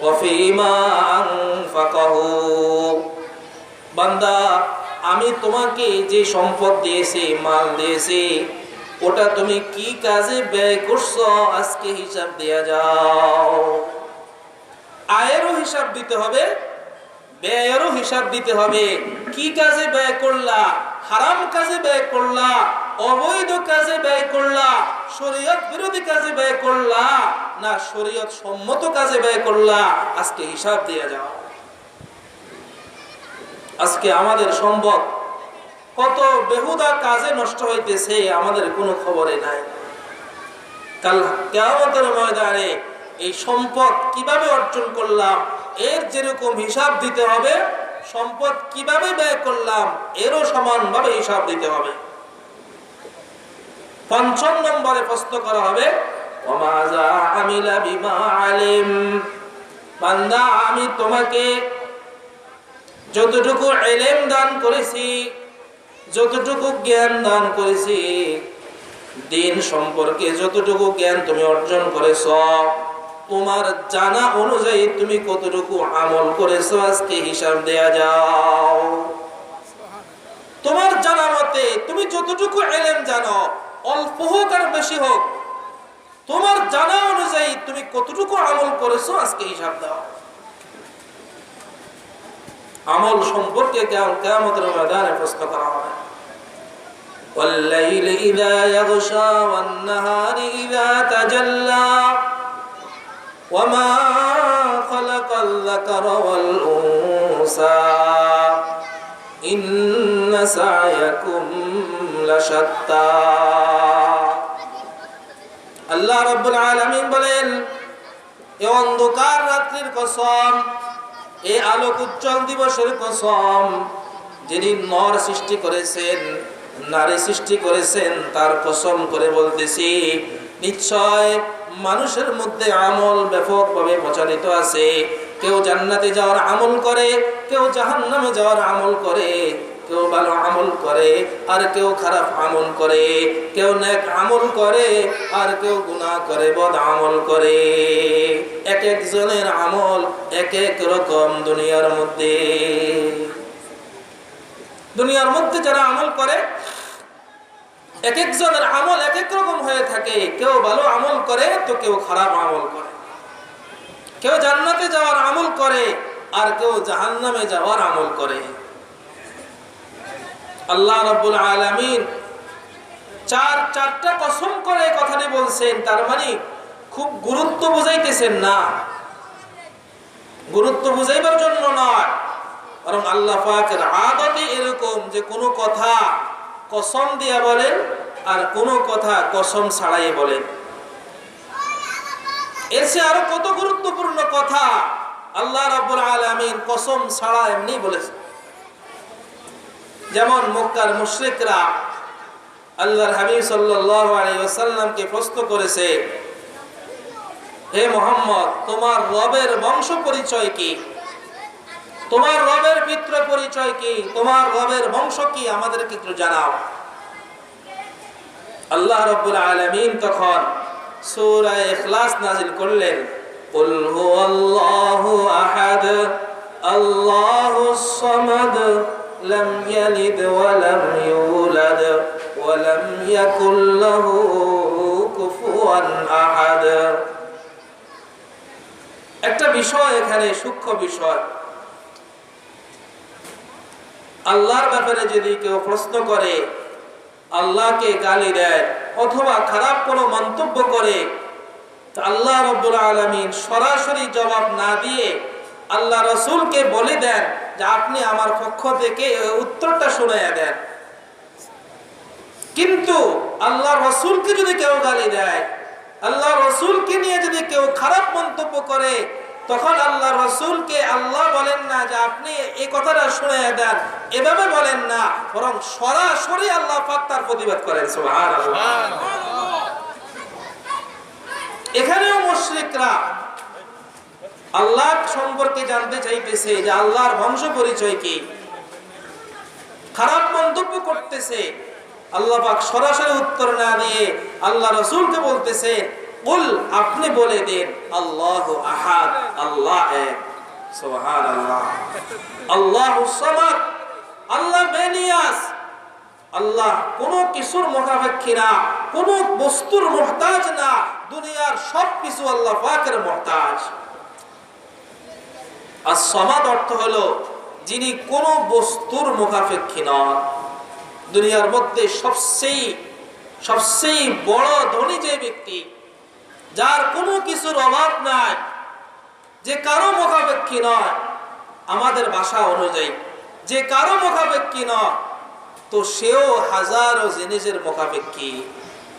ওয়াফিমা আনফাকাহু। বান্দা আমি তোমাকে যে সম্পদ দিয়েছি, মাল দিয়েছি, ওটা তুমি কি কাজে ব্যয় করছো আজকে হিসাব দেয়া যাও। আয়েরও হিসাব দিতে হবে, ব্যয়েরও হিসাব দিতে হবে। কি কাজে ব্যয় করলা, হারাম কাজে ব্যয় করলা, অবৈধ কাজে ব্যয় করলা, শরীয়ত বিরোধী কাজে ব্যয় করলা, না শরীয়ত সম্মত কাজে ব্যয় করলা, আজকে হিসাব দিয়ে যাও। আজকে আমাদের সম্পদ কত বেহুদা কাজে নষ্ট হইতেছে, আমাদের কোনো খবরে নাই। কাল কিয়ামতের ময়দানে এই সম্পদ কিভাবে অর্জন করলাম এর যেরকম হিসাব দিতে হবে, সম্পদ কিভাবে ব্যয় করলাম এরও সমানভাবে হিসাব দিতে হবে। 5ম নম্বরে প্রশ্ন করা হবে ওয়ামাযা আমিলা বিমা আলিম। বান্দা আমি তোমাকে যতটুকু ইলম দান করেছি, যতটুকু জ্ঞান দান করেছি, দিন সম্পর্কে যতটুকু জ্ঞান তুমি অর্জন করেছো, তোমার জানা অনুযায়ী তুমি কতটুকু আমল করেছো আজকে হিসাব দেয়া যাও। তোমার জানা মতে তুমি যতটুকু ইলম জানো, অল্প হোক আর বেশি হোক, তোমার জানা অনুযায়ী তুমি কতটুকু আমল করেছো আজকে হিসাব দাও। আমল সম্পর্কে কিয়ামতের ময়দানে প্রশ্ন করা হবে। ওয়াল-লাইলি ইযা ইয়াগশা ওয়ান-নাহারি ইযা তাজাল্লা ওয়া মা খালাকাল-যাকারা ওয়াল-উনসা ইন্না সা'য়াকুম লাশাত্তা। আল্লাহ রাব্বুল আলামিন বলেন, এই অন্ধকার রাত্রির কসম, এই আলোক উজ্জ্বল দিবসের কসম, যিনি নর সৃষ্টি করেছেন, নারী সৃষ্টি করেছেন, তার কসম করে বলতেছি, নিশ্চয় মানুষের মধ্যে আমল ব্যাপকভাবে প্রচলিত আছে। কেউ জান্নাতে যাওয়ার আমল করে, কেউ জাহান্নামে যাওয়ার আমল করে, কেউ ভালো আমল করে আর কেউ খারাপ আমল করে, কেউ নেক আমল করে আর কেউ গুনাহ করে, বদ আমল করে। এক একজনের আমল এক এক রকম। দুনিয়ার মধ্যে যারা আমল করে এক একজনের আমল এক এক রকম হয়ে থাকে। কেউ ভালো আমল করে তো কেউ খারাপ আমল করে, কেউ জান্নাতে যাওয়ার আমল করে আর কেউ জাহান্নামে যাওয়ার আমল করে। আল্লাহ রাব্বুল আলামিন চারটা কসম করে কথাটি বলছেন। তার মানে খুব গুরুত্ব বুঝাইতেছেন না, গুরুত্ব বুঝাইবার জন্য নয়, বরং আল্লাহ পাকের আদতে এরকম যে কোনো কথা কসম দিয়া বলেন আর কোনো কথা কসম ছাড়াই বলেন। এর চেয়ে আরো কত গুরুত্বপূর্ণ কথা আল্লাহ রাব্বুল আলামিন কসম ছাড়া এমনি বলেছেন। যেমন মক্কার মুশরিকরা আল্লাহর হাবিব সাল্লাল্লাহু আলাইহি ওয়াসাল্লামকে প্রশ্ন করেছে, হে মুহাম্মদ, তোমার রবের বংশ পরিচয় কি? তোমার রবের পিতৃ পরিচয় কি? তোমার রবের বংশ কি? আমাদেরকে একটু জানাও। আল্লাহ রাব্বুল আলামিন তখন সূরা ইখলাস নাযিল করলেন, কুল হুয়াল্লাহু আহাদ আল্লাহুস সামাদ লাম ইয়ালিদ ওয়া লাম ইউলাদ ওয়া লাম ইয়াকুল লাহু কুফুয়ান আহাদ। একটা বিষয় এখানে সূক্ষ্ম বিষয়। আল্লাহর ব্যাপারে যদি কেউ প্রশ্ন করে, আল্লাহকে গালি দেয় অথবা খারাপ কোনো মন্তব্য করে, আল্লাহ রাব্বুল আলামিন সরাসরি জবাব না দিয়ে আল্লাহ রাসূলকে বলে দেন যে আপনি আমার পক্ষ থেকে উত্তরটা শুনাইয়া দেন। কিন্তু আল্লাহ রাসূলকে যদি কেউ গালি দেয়, আল্লাহ রাসূলকে নিয়ে যদি কেউ খারাপ মন্তব্য করে, তখন আল্লাহ রাসূলকে আল্লাহ বলেন না যে আপনি এই কথাটা শুনাইয়া দেন, এভাবে বলেন না, বরং সরাসরি আল্লাহ পাক তার প্রতিবাদ করেন। সুবহানাল্লাহ। এখানেও মুশরিকরা আল্লাহ সম্পর্কে জানতে চাইতেছে যে আল্লাহর বংশ পরিচয় কি, খারাপ মন্তব্য করতেছে। আল্লাহ পাক সরাসরি উত্তর না দিয়ে আল্লাহ রাসূলকে বলতেছে, কুল, আপনি বলে দেন আল্লাহু আহাদ, আল্লাহ এক। সুবহানাল্লাহ। আল্লাহুস সামাদ, আল্লাহ বেনিয়াস, আল্লাহ কোন কিছুর মুখাপেক্ষী না, কোন বস্তুর মুহতাজ না, দুনিয়ার সবকিছু আল্লাহ পাকের মুহতাজ। আস-সামাদ অর্থ হলো যিনি কোন বস্তুর মুখাপেক্ষী নন। দুনিয়ার মধ্যে সবচেয়ে বড় ধনী যে ব্যক্তি, যার কোনো কিছুর অভাব নাই, যে কারো মুখাপেক্ষী নয়, আমাদের ভাষা অনুযায়ী যে কারো মুখাপেক্ষী নয়, তো সেও হাজারো জিনিসের মুখাপেক্ষী।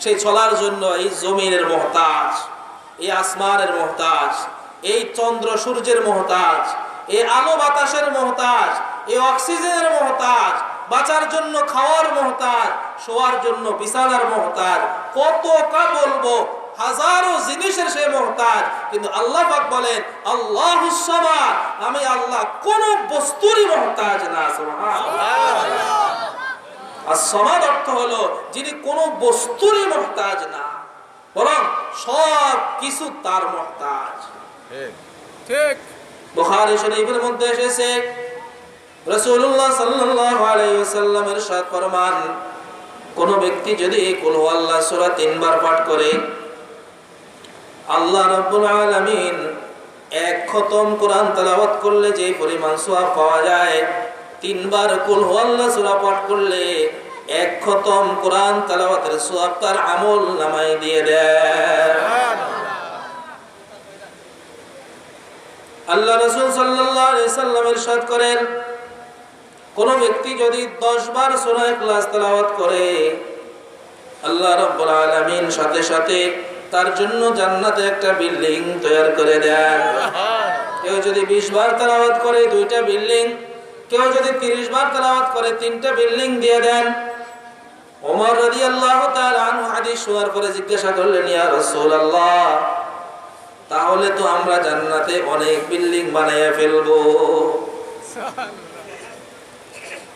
সেই চলার জন্য এই জমিনের মুহতাজ, এই আসমানের মুহতাজ, এই চন্দ্র সূর্যের মুহতাজ, এই আলো বাতাসের মুহতাজ, এই অক্সিজেনের মুহতাজ, বাঁচার জন্য খাওয়ার মুহতাজ, শোয়ার জন্য বিছানার মুহতাজ, কত কা বলবো, হাজারো জিনিসের সে মুহতাজ। কিন্তু আল্লাহ পাক বলেন আল্লাহুস সামাদ, আমি আল্লাহ কোন বস্তুরই মুহতাজ না। সুবহানাল্লাহ। as-সামাদ অর্থ হলো যিনি কোন বস্তুরই মুহতাজ না, বরং সব কিছু তার মুহতাজ। ঠিক। বুখারী শরীফের মধ্যে এসেছে, রাসূলুল্লাহ সাল্লাল্লাহু আলাইহি ওয়াসাল্লাম ইরশাদ ফরমান, কোন ব্যক্তি যদি কুল হুয়াল্লাহ সূরা 3 বার পাঠ করে, আল্লাহ রাব্বুল আলামিন এক খতম কোরআন তেলাওয়াত করলে যে পরিমাণ সওয়াব পাওয়া যায়, 3 বার কুল হুয়াল্লাহ সূরা পাঠ করলে এক খতম কোরআন তেলাওয়াতের সওয়াব তার আমল নামায় দিয়ে দেয়। আল্লাহ রাসূল সাল্লাল্লাহু আলাইহি ওয়াসাল্লাম ইরশাদ করেন, কোন ব্যক্তি যদি 10 বার সূরা ইখলাস তেলাওয়াত করে, আল্লাহ রাব্বুল আলামিন সাথে সাথে তার জন্য জান্নাতে একটা বিল্ডিং তৈরি করে দেন। কেউ যদি 20 বার তেলাওয়াত করে 2টা বিল্ডিং, কেউ যদি 30 বার তেলাওয়াত করে 3টা বিল্ডিং দিয়ে দেন। ওমর রাদিয়াল্লাহু তাআলা আনহু হাদিস শোনার পরে জিজ্ঞাসা করলেন, ইয়া রাসূলুল্লাহ, তাহলে তো আমরা জান্নাতে অনেক বিল্ডিং বানাইয়া ফেলবো।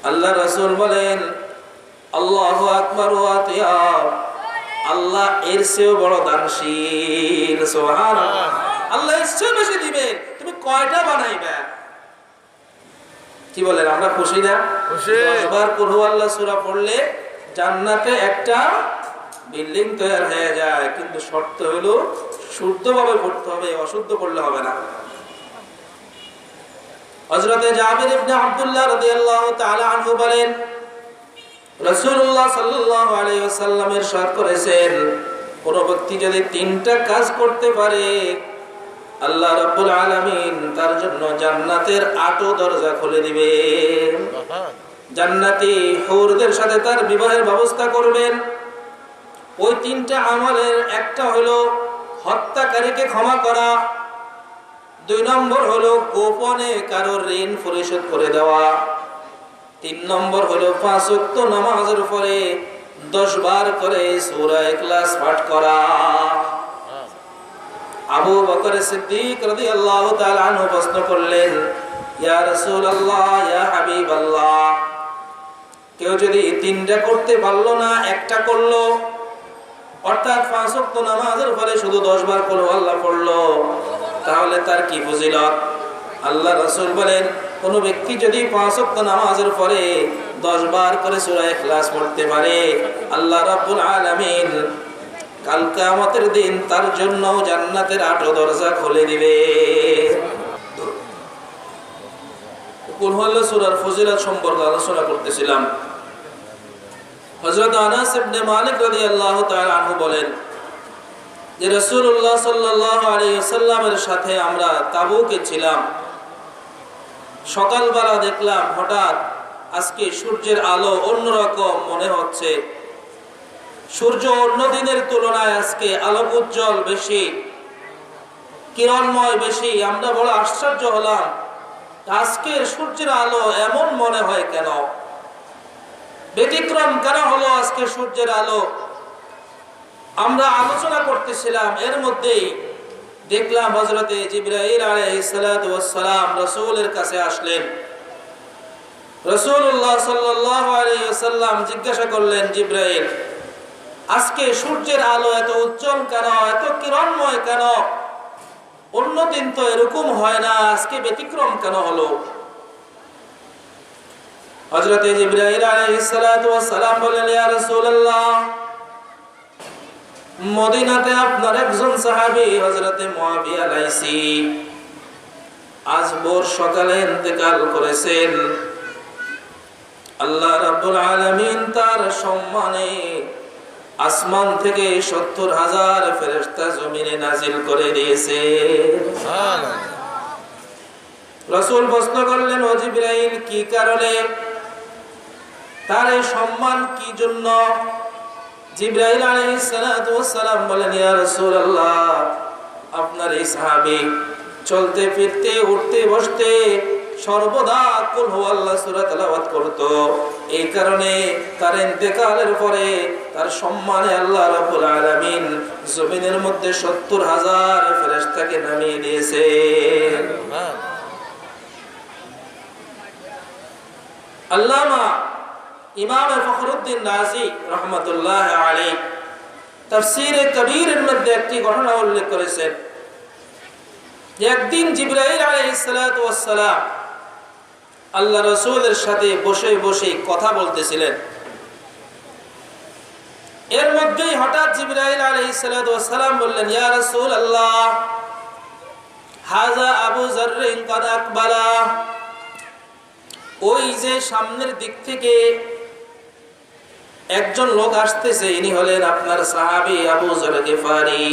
আল্লাহ রাসূল বলেন, আল্লাহু আকবার ওয়া আতিয়া, আল্লাহ এর চেয়েও বড় দানশীল। সুবহানাল্লাহ। আল্লাহ এর চেয়ে বেশি দিবেন, তুমি কয়টা বানাইবা? কি বলেন, আমরা খুশি না? 10 বার কুল হুয়াল্লাহ সূরা পড়লে জান্নাতে একটা বিল্ডিং তৈরি হয়ে যায়, কিন্তু শর্ত হলো শুদ্ধভাবে পড়তে হবে, অশুদ্ধ করলে হবে না। হযরতে জাবির ইবনে আব্দুল্লাহ রাদিয়াল্লাহু তাআলা আনহু বলেন, রাসূলুল্লাহ সাল্লাল্লাহু আলাইহি ওয়াসাল্লাম ইরশাদ করেছেন, কোন ব্যক্তি যদি তিনটা কাজ করতে পারে, আল্লাহ রাব্বুল আলামিন তার জন্য জান্নাতের ৮ দরজা খুলে দিবেন। জান্নাতি হুরদের সাথে তার বিবাহের ব্যবস্থা করবেন। ওই তিনটা আমলের একটা হলো হত্যাকারীকে ক্ষমা করা, ২ নম্বর হলো গোপনে কারোর ঋণ পরিশোধ করে দেওয়া, ৩ নম্বর হলো ৫ ওয়াক্ত নামাজের পরে ১০ বার করে সূরা ইখলাস পাঠ করা। আবু বকর সিদ্দিক রাদিয়াল্লাহু তাআলা আনহু প্রশ্ন করলেন, ইয়া রাসূলুল্লাহ, ইয়া হাবিবাল্লাহ, কেউ যদি তিনটা করতে পারলো না, একটা করলো, অর্থাৎ ৫ ওয়াক্ত নামাজের পরে শুধু ১০ বার করে আল্লাহ পড়লো, তাহলে তার কি ফজিলত? আল্লাহ রাসূল বলেন, কোন ব্যক্তি যদি ৫ ওয়াক্ত নামাজের পরে ১০ বার করে সূরা ইখলাস পড়তে পারে, আল্লাহ রাব্বুল আলামিন কাল কিয়ামতের দিন তার জন্য জান্নাতের ৮ দরজা খুলে দিবে। কুল হল সূরার ফজিলত সম্পর্কে আলোচনা করতেছিলাম। হযরত আনাস ইবনে মালিক রাদিয়াল্লাহু তাআলা আনহু বলেন যে রাসূলুল্লাহ সাল্লাল্লাহু আলাইহি ওয়াসাল্লামের সাথে আমরা তাবুকে ছিলাম। সকালবেলা দেখলাম হঠাৎ আজকে সূর্যের আলো অন্যরকম মনে হচ্ছে, সূর্য অন্য দিনের তুলনায় আজকে আলোক উজ্জ্বল বেশি, কিরণময় বেশি। আমরা বড় আশ্চর্য হলাম, আজকের সূর্যের আলো এমন মনে হয় কেন, ব্যতিক্রম কেন হলো আজকে সূর্যের আলো? আমরা আলোচনা করতেছিলাম, এর মধ্যেই দেখলাম হযরতে জিবরাইল আলাইহিস সালাতু ওয়াস সালাম রাসূলের কাছে আসলেন। রাসূলুল্লাহ সাল্লাল্লাহু আলাইহি ওয়াসাল্লাম জিজ্ঞাসা করলেন, জিবরাইল, আজকে সূর্যের আলো এত উজ্জ্বল কেন, এত কিরণময় কেন? অন্য দিন তো এরকম হয় না, আজকে ব্যতিক্রম কেন হলো? হযরতে জিবরাইল আলাইহিস সালাতু ওয়াস সালাম বললেন, ইয়া রাসূলুল্লাহ, মদিনাতে আপনার একজন সাহাবী হযরতে মুআবিয়া লাইসি আজ ভোর সকালে ইন্তেকাল করেছেন। আল্লাহ রাব্বুল আলামিন তার সম্মানে আসমান থেকে ৭০,০০০ ফেরেশতা জমিনে নাজিল করে দিয়েছে। সুবহানাল্লাহ। রাসূল প্রশ্ন করলেন, ও জিবরাইল, কি কারণে, তার এই সম্মান কি জন্য? জিবরাইল আলাইহিস সালাতু ওয়াস সালাম বলেন, ইয়া রাসূলুল্লাহ, আপনার এই সাহাবী চলতে ফিরতে উঠতে বসতে সর্বদা কুল হুয়াল্লাহ সূরা তেলাওয়াত করত। এই কারণে তার ইন্তেকালের পরে তার সম্মানে আল্লাহ রাব্বুল আলামিন জমিনের মধ্যে ৭০,০০০ ফেরেশতাকে নামিয়ে দিয়েছেন। আল্লামা ইমাম ফখরুদ্দিন রাজি রাহমাতুল্লাহ আলাইহি তাফসীরে কবীরের মধ্যে একটি ঘটনা উল্লেখ করেছেন। একদিন জিবরাইল আলাইহিস সালাতু ওয়াস সালাম আল্লাহ রাসূলের সাথে বসে বসে কথা বলতেছিলেন। এর মধ্যেই হঠাৎ জিবরাইল আলাইহিস সালাতু ওয়াস সালাম বললেন, ইয়া রাসূলুল্লাহ, হাযা আবু যাররিন কাদ আকবালা। ওই যে সামনের দিক থেকে একজন লোক আসতেছে, ইনি হলেন আপনার সাহাবী আবু যর গিফারি।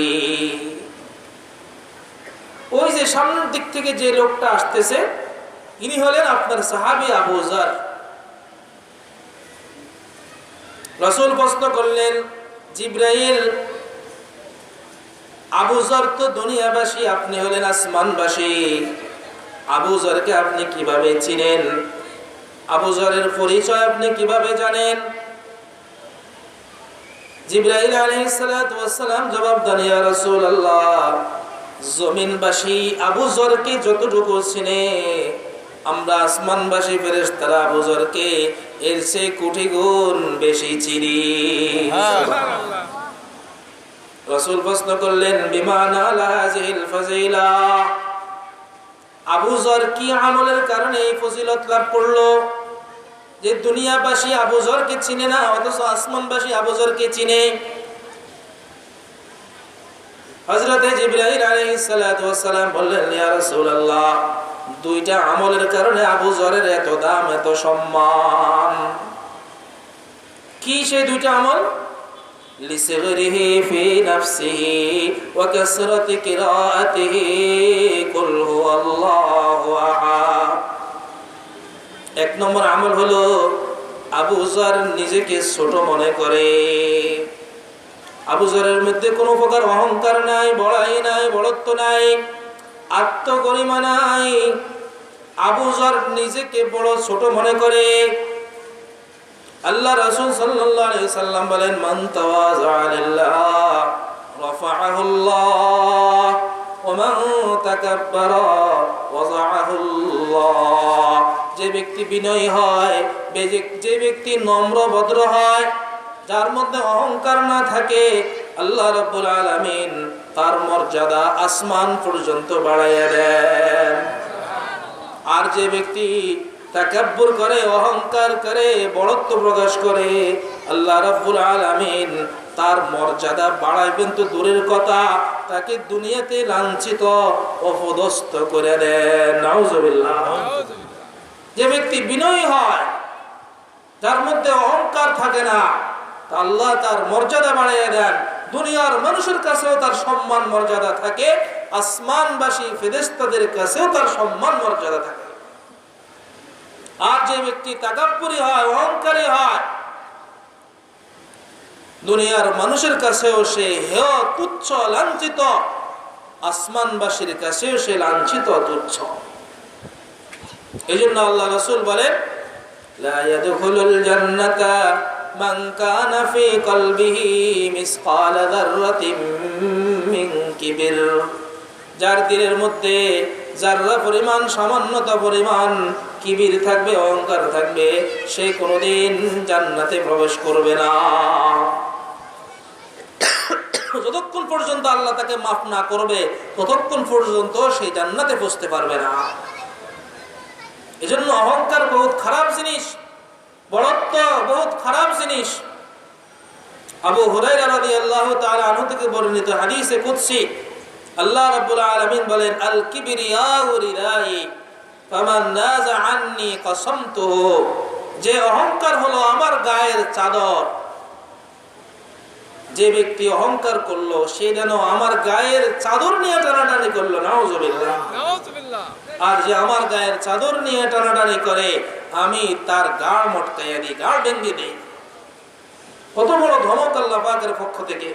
ওই যে সামনের দিক থেকে যে লোকটা আসতেছে, ইনি হলেন আপনার সাহাবী আবু যর। রাসূল প্রশ্ন করলেন, জিবরাইল, আবু যর তো দুনিয়াবাসী, আপনি হলেন আসমানবাসী, আবু যরকে আপনি কিভাবে চিনেন? আবু যরের পরিচয় আপনি কিভাবে জানেন? জিবরাইল আলাইহিস সালাতু ওয়াস সালাম জবাব দেন, ইয়া রাসূলুল্লাহ, জমিনবাসী আবু যরকে যতটুকু চিনে, আমরা আসমানবাসী ফেরেশতারা আবু যরকে এর চেয়ে কোটি গুণ বেশি চিনি। সুবহানাল্লাহ। রাসূল প্রশ্ন করলেন, বিমা নালা হাযিহিল ফাযিলা, আবু যর কি আমলের কারণে এই ফজিলত লাভ করলো? যে দুনিয়াবাসী আবু যরকে চিনে না, অথচ আসমানবাসী আবু যরকে চিনে। হযরত জিবরাইল আলাইহিস সালাতু ওয়াস সালাম বললেন, ইয়া রাসূলুল্লাহ, দুইটা আমলের কারণে আবু যরের এত দাম, এত সম্মান। কি সেই দুইটা আমল? লিসগরিহি ফি নাফসিহি ওয়া কাসরাতি কিরাআতিহি কুল হুয়াল্লাহু আহাদ। এক নম্বর আমল হলো আবু যর নিজেকে ছোট মনে করে। আবু যরের মধ্যে কোনো প্রকার অহংকার নাই, বড়াই নাই, বড়ত্ব নাই, আত্মগরিমা নাই। আবু যর নিজেকে বড় ছোট মনে করে। আল্লাহ রাসূল সাল্লাল্লাহু আলাইহি সাল্লাম বলেন, মান তাওয়াযা লিল্লাহ রাফাআহুল্লাহ ওয়া মান তাকাব্বারা ওয়াযাআহুল্লাহ। যে ব্যক্তি বিনয়ী হয়, যে ব্যক্তি নম্র ভদ্র হয়, যার মধ্যে অহংকার না থাকে, আল্লাহ রাব্বুল আলামিন তার মর্যাদা আসমান পর্যন্ত বাড়াইয়া দেন। আর যে ব্যক্তি তাকাব্বুর করে, অহংকার করে, বড়ত্ব প্রকাশ করে, আল্লাহ রাব্বুল আলামিন তার মর্যাদা বাড়াইবেন তো দূরের কথা, তাকে দুনিয়াতে লাঞ্ছিত, অপদস্থ করে দেন। নাউজুবিল্লাহ। যে ব্যক্তি বিনয়ী হয়, যার মধ্যে অহংকার থাকে না, আল্লাহ তার মর্যাদা বাড়াইয়া দেন। দুনিয়ার মানুষের কাছেও তার সম্মান মর্যাদা থাকে, আসমানবাসী ফেরেশতাদের কাছেও তার সম্মান মর্যাদা থাকে। আর যে ব্যক্তি তাকাব্বুরি হয়, অহংকারী হয়, দুনিয়ার মানুষের কাছেও সে হেয়, তুচ্ছ, লাঞ্ছিত, আসমানবাসীর কাছেও সে লাঞ্ছিত, তুচ্ছ। এই জন্য আল্লাহ রাসূল বলেন, লা ইয়াদখুলুল জান্নাতা মান কানা ফি কলবিহি মিসকালা যাররাতিন মিন কিবির। যার দিলের মধ্যে যাররা পরিমাণ, সামান্যতা পরিমাণ কিবির থাকবে, অহংকার থাকবে, সে কোনোদিন জান্নাতে প্রবেশ করবে না। যতক্ষণ পর্যন্ত আল্লাহ তাকে মাফ না করবে, ততক্ষণ পর্যন্ত সেই জান্নাতে পৌঁছতে পারবে না। এজন্য অহংকার বহুত খারাপ জিনিস, বড়ত্ব বহুত খারাপ জিনিস। আবু হুরায়রা রাদিয়াল্লাহু তাআলা আনহু থেকে বর্ণিত হাদিসে কুদসি, আল্লাহ রাব্বুল আলামিন বলেন, আল কিবরিয়াউ রিদাই ফামান নাযা আন্নী কাসামতুহু। যে অহংকার হলো আমার গায়ের চাদর। যে ব্যক্তি অহংকার করলো, সে যেন আমার গায়ের চাদর নিয়ে টানাটানি করলো। নাউজুবিল্লাহ, নাউজুবিল্লাহ। আর যে আমার গায়ের চাদর নিয়ে টানাটানি করে, আমি তার গাড় মটকাইয়া দিই, গাড় ভেঙে দিই। কত বড় ধমক আল্লাহ পাকের পক্ষ থেকে।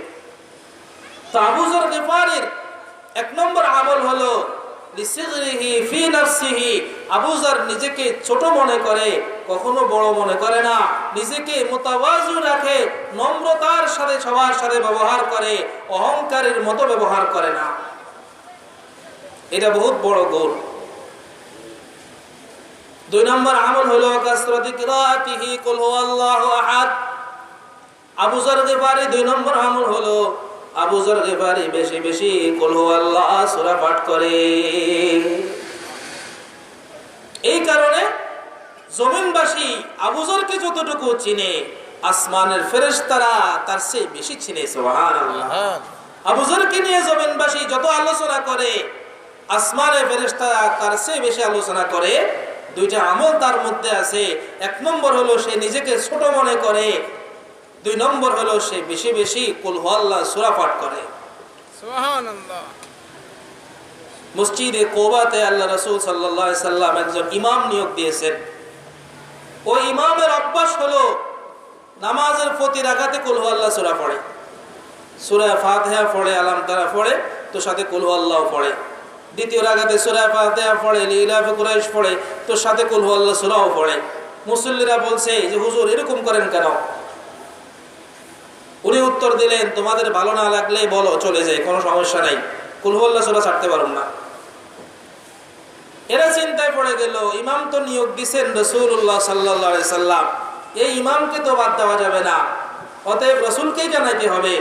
তো আবু যর গিফারীর এক নম্বর আমল হলো লিসগরিহি ফি নাফসিহি। আবু যর নিজেকে ছোট মনে করে, কখনো বড় মনে করে না। নিজেকে মুতাওয়াজি রাখে, নম্রতার সাথে সবার সাথে ব্যবহার করে, অহংকারের মতো ব্যবহার করে না। এটা বহুত বড় গুণ। দুই নম্বর আমল হলো কাসরাতি কিরাআতিহি কুল হুয়াল্লাহু আহাদ। আবু যর গিফারী দুই নম্বর আমল হলো আবু যর গিফারী বেশি বেশি কুল হুয়াল্লাহ সূরা পাঠ করে। এই কারণে জমিনবাসী আবু যরকে যতটুকু চিনে, আসমানের ফেরেশতারা তার চেয়ে বেশি চিনে। সুবহানাল্লাহ। আবু যরকে নিয়ে জমিনবাসী যত আলোচনা করে, আসমানের ফেরেশতারা তার চেয়ে বেশি আলোচনা করে। দুইটা আমল তার মধ্যে আছে। এক নম্বর হলো সে নিজেকে ছোট মনে করে, দুই নম্বর হলো সে বেশি বেশি কুল হুয়াল্লাহ সূরা পাঠ করে। সুবহানাল্লাহ। মসজিদে কুবাতে আল্লাহ রাসূল সাল্লাল্লাহু আলাইহি সাল্লাম একজন ইমাম নিয়োগ দিয়েছেন। ওই ইমামের অভ্যাস হলো নামাজের প্রতি রাকাতে কুল হুয়াল্লাহ সূরা পড়ে। সূরা ফাতিহা পড়ে, আলাম তারা পড়ে, তো সাথে কুল হুয়াল্লাহ পড়ে। দ্বিতীয় রাকাতে সূরা ফাতিহা পড়ে, লিলাফি কুরাইশ পড়ে, তো সাথে কুল হুয়াল্লাহ সূরাও পড়ে। মুসল্লিরা বলছে যে হুজুর এরকম করেন কেন? উনি উত্তর দিলেন, তোমাদের ভালো না লাগলে বলো, চলে যায়, কোনো সমস্যা নাই, কুল হুয়াল্লাহ সূরা ছাড়তে পারুন না। এরা চিন্তায় পড়ে গেল, ইমাম তো নিয়োগ দিয়েছেন রাসূলুল্লাহ সাল্লাল্লাহু আলাইহি সাল্লাম, এই ইমামকে তো বাদ দেওয়া যাবে না, অতএব রাসূলকেই জানাইতে হবে।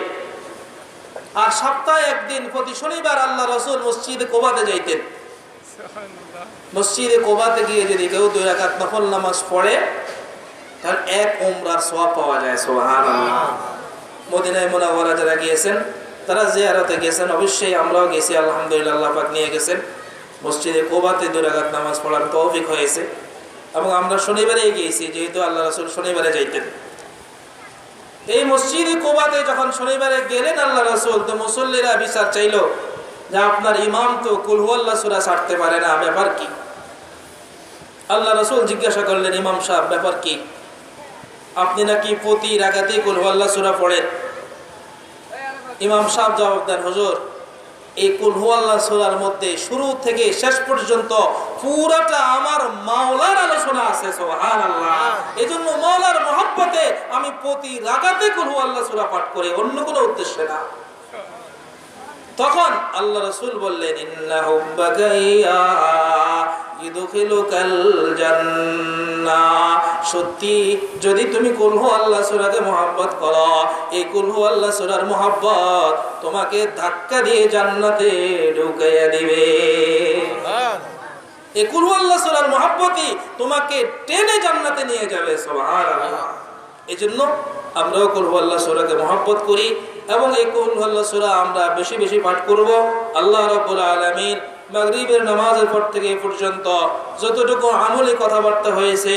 আর সপ্তাহে একদিন প্রতি শনিবার আল্লাহ রাসূল মসজিদে কুবাতে যাইতেন। মসজিদে কুবাতে গিয়ে যদি কেউ 2 রাকাত নফল নামাজ পড়ে, তাহলে এক উমরার সওয়াব পাওয়া যায়। সুবহানাল্লাহ। মদিনায় মুনাওয়ারা যারা গিয়েছেন তারা জিয়ারতে গেছেন, অবশ্যই আমরাও গেছি আলহামদুলিল্লাহ, আল্লাহ পাক নিয়ে গেছেন। মসজিদে কুবাতে 2 রাকাত নামাজ পড়ার তৌফিক হয়েছে এবং আমরা শনিবারে গিয়েছি, যেহেতু আল্লাহ রাসূল শনিবারে যাইতেন। এই মসজিদে কুবাতে যখন শনিবারে গেলেন আল্লাহ রাসূল, তো মুসল্লিরা বিচার চাইলো যে আপনার ইমাম তো কুল হুয়াল্লাহ সূরা ছাড়তে পারে না, ব্যাপার কি? আল্লাহ রাসূল জিজ্ঞাসা করলেন, ইমাম সাহেব ব্যাপার কি? আপনি নাকি প্রতি রাকাতে কুল হুয়াল্লাহ সূরা পড়েন। ইমাম সাহেব জবাব দেন, হুজুর এই কুল হুয়াল্লাহ সূরার মধ্যে শুরু থেকে শেষ পর্যন্ত পুরাটা আমার মাওলার আলোচনা আছে। সুবহানাল্লাহ। এজন্য মাওলার মহব্বতে আমি প্রতি রাকাতে কুল হুয়াল্লাহ সূরা পাঠ করি, অন্য কোনো উদ্দেশ্যে না। তখন আল্লাহ রাসূল বললেন, ইন্নাহু বাগাইয়া ইদখিলুকাল জান্নাহ, সত্যি যদি তুমি কুল হুয়াল্লাহ সূরাকে মহব্বত করো, এই কুল হুয়াল্লাহ সূরার মহব্বত তোমাকে ধাক্কা দিয়ে জান্নাতে ঢুকাইয়া দিবে। এই কুল হুয়াল্লাহ সূরার মহব্বতই তোমাকে টেনে জান্নাতে নিয়ে যাবে। সুবহানাল্লাহ। এজন্য আমরাও কুল হুয়াল্লাহ সূরাকে মহব্বত করি এবং এই কুল হুয়াল্লাহ সূরা আমরা বেশি বেশি পাঠ করব। আল্লাহ রাব্বুল আলামিন মাগরিবের নামাজের পর থেকে এই পর্যন্ত যতটুকু আমলি কথাবার্তা হয়েছে,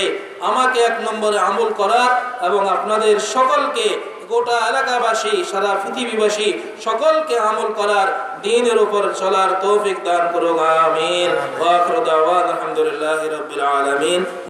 আমাকে 1 নম্বরে আমল করার এবং আপনাদের সকলকে, গোটা এলাকাবাসী, সারা পৃথিবীবাসী সকলকে আমল করার, দ্বীনের উপর চলার তৌফিক দান করুন। আমিন। ওয়া আখিরু দাওয়ানা আলহামদুলিল্লাহি রাব্বিল আলামিন।